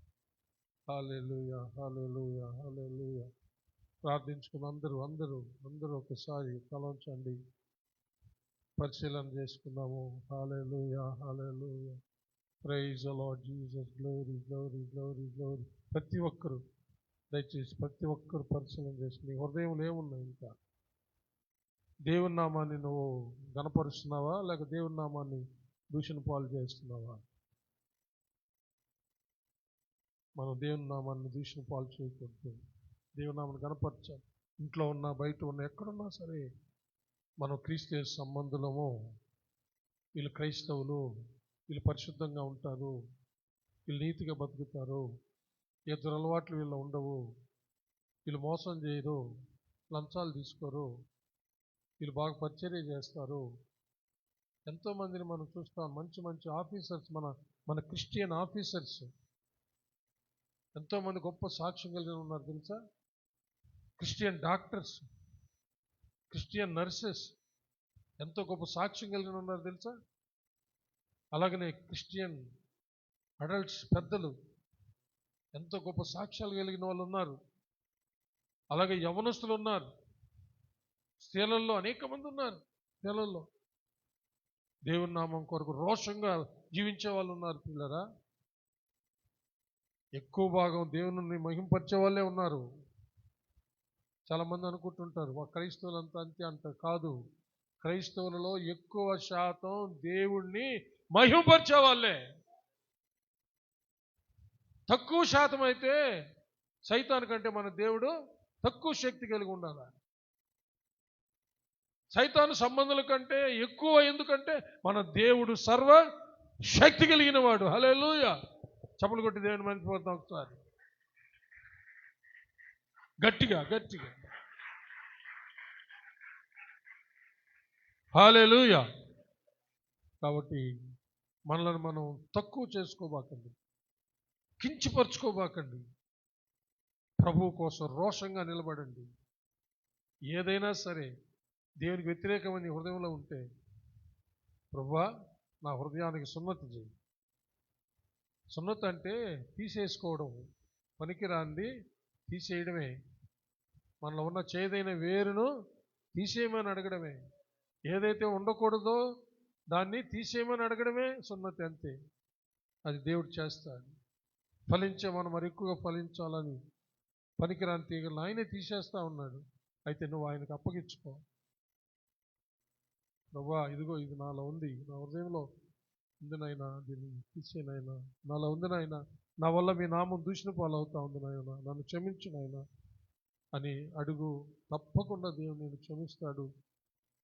హల్లెలూయా, హల్లెలూయా, హల్లెలూయా. ప్రార్థించుకున్న అందరూ ఒకసారి తలంచండి, పరిశీలన చేసుకున్నాము. Hallelujah, hallelujah. Praise the Lord Jesus. Glory, glory, glory, glory. ప్రతి ఒక్కరు దయచేసి ప్రతి ఒక్కరు పరిశీలన చేసుకుని హృదయంలో ఏమున్నాయి. ఇంకా దేవుని నామాన్ని నువ్వు గణపరుస్తున్నావా, లేక దేవుని నామాన్ని దూషణ పాలు చేస్తున్నావా? మనం దేవుని నామాన్ని దూషణ పాలు చేయకూడదు. దేవుని నామాన్ని గణపరచాలి. ఇంట్లో ఉన్నా, బయట ఉన్నా, ఎక్కడున్నా సరే మనం క్రీస్తు సంబంధులము. వీళ్ళు క్రైస్తవులు, వీళ్ళు పరిశుద్ధంగా ఉంటారు, వీళ్ళు నీతిగా బతుకుతారు, ఏ దురలవాట్లు వీళ్ళు ఉండవు, వీళ్ళు మోసం చేయరు, లంచాలు తీసుకోరు, వీళ్ళు బాగా పరిచర్య చేస్తారు. ఎంతోమందిని మనం చూస్తాం. మంచి మంచి ఆఫీసర్స్, మన క్రిస్టియన్ ఆఫీసర్స్ ఎంతోమంది గొప్ప సాక్ష్యం కలిగి ఉన్నారు తెలుసా? క్రిస్టియన్ డాక్టర్స్, క్రిస్టియన్ నర్సెస్ ఎంతో గొప్ప సాక్ష్యం కలిగి ఉన్నారు తెలుసా? అలాగనే క్రిస్టియన్ అడల్ట్స్, పెద్దలు ఎంతో గొప్ప సాక్ష్యాలు కలిగిన వాళ్ళు ఉన్నారు. అలాగే యవనస్తులు ఉన్నారు, స్త్రీలలో అనేక మంది ఉన్నారు. స్త్రీలలో దేవుని నామం కొరకు రోషంగా జీవించే వాళ్ళు ఉన్నారు. పిల్లరా, ఎక్కువ భాగం దేవుని మహింపరిచే వాళ్ళే ఉన్నారు. చాలామంది అనుకుంటుంటారు క్రైస్తవులంతా అంతే అంటారు. కాదు, క్రైస్తవులలో ఎక్కువ శాతం దేవుణ్ణి మహింపరిచే వాళ్ళే. తక్కువ శాతం అయితే సైతాను కంటే మన దేవుడు తక్కువ శక్తి కలిగి ఉండాలి. సైతాను సంబంధాల కంటే ఎక్కువ. ఎందుకంటే మన దేవుడు సర్వ శక్తి కలిగిన వాడు. హల్లెలూయా. చప్పలు కొట్టి దేవుని మర్చిపోతాం ఒకసారి గట్టిగా గట్టిగా. హల్లెలూయా. కాబట్టి మనల్ని మనం తక్కువ చేసుకోబాకండి, కించపరుచుకోబాకండి. ప్రభువు కోసం రోషంగా నిలబడండి. ఏదైనా సరే దేవునికి వ్యతిరేకమైన హృదయంలో ఉంటే, ప్రభువా నా హృదయానికి సున్నతి చేయి. సున్నతి అంటే తీసేసుకోవడం, పనికిరాంది తీసేయడమే. మనలో ఉన్న చేదైన వేరును తీసేయమని అడగడమే. ఏదైతే ఉండకూడదో దాన్ని తీసేయమని అడగడమే సున్నతి. అంతే. అది దేవుడు చేస్తాడు. ఫలించే మనం మరి ఎక్కువగా ఫలించాలని పనికిరాని తీగలను ఆయనే తీసేస్తా ఉన్నాడు. అయితే నువ్వు ఆయనకు అప్పగించుకో. ప్రభువా ఇదిగో ఇది నాలో ఉంది, నా హృదయంలో ఉంది నాయనా, దీన్ని తీసేనైనా, నాలో ఉంది నాయనా, నా వల్ల మీ నామం దూషణ పాలు అవుతా ఉంది నాయనా, నన్ను క్షమించు నాయనా అని అడుగు. తప్పకుండా దేవుడు నేను క్షమిస్తాడు.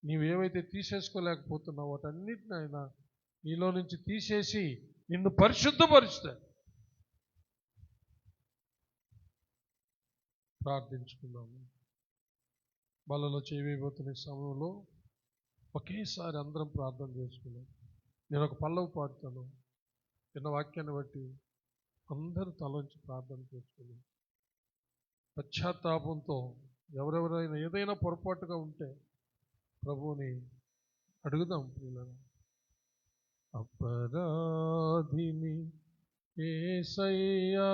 నీవేవైతే తీసేసుకోలేకపోతున్నావు వాటన్నిటిని ఆయన నీలో నుంచి తీసేసి నిన్ను పరిశుద్ధపరుస్తాడు. ప్రార్థించుకున్నాము. బలలో చేయబోతున్న సమయంలో ఒకేసారి అందరం ప్రార్థన చేసుకున్నాం. నేను ఒక పల్లవి పాడుతాను, చిన్న వాక్యాన్ని బట్టి అందరూ తలంచి ప్రార్థన చేసుకున్నాం. పశ్చాత్తాపంతో ఎవరెవరైనా ఏదైనా పొరపాటుగా ఉంటే ప్రభువుని అడుగుదాం. ప్రియులారా, అపరాధిని యేసయ్యా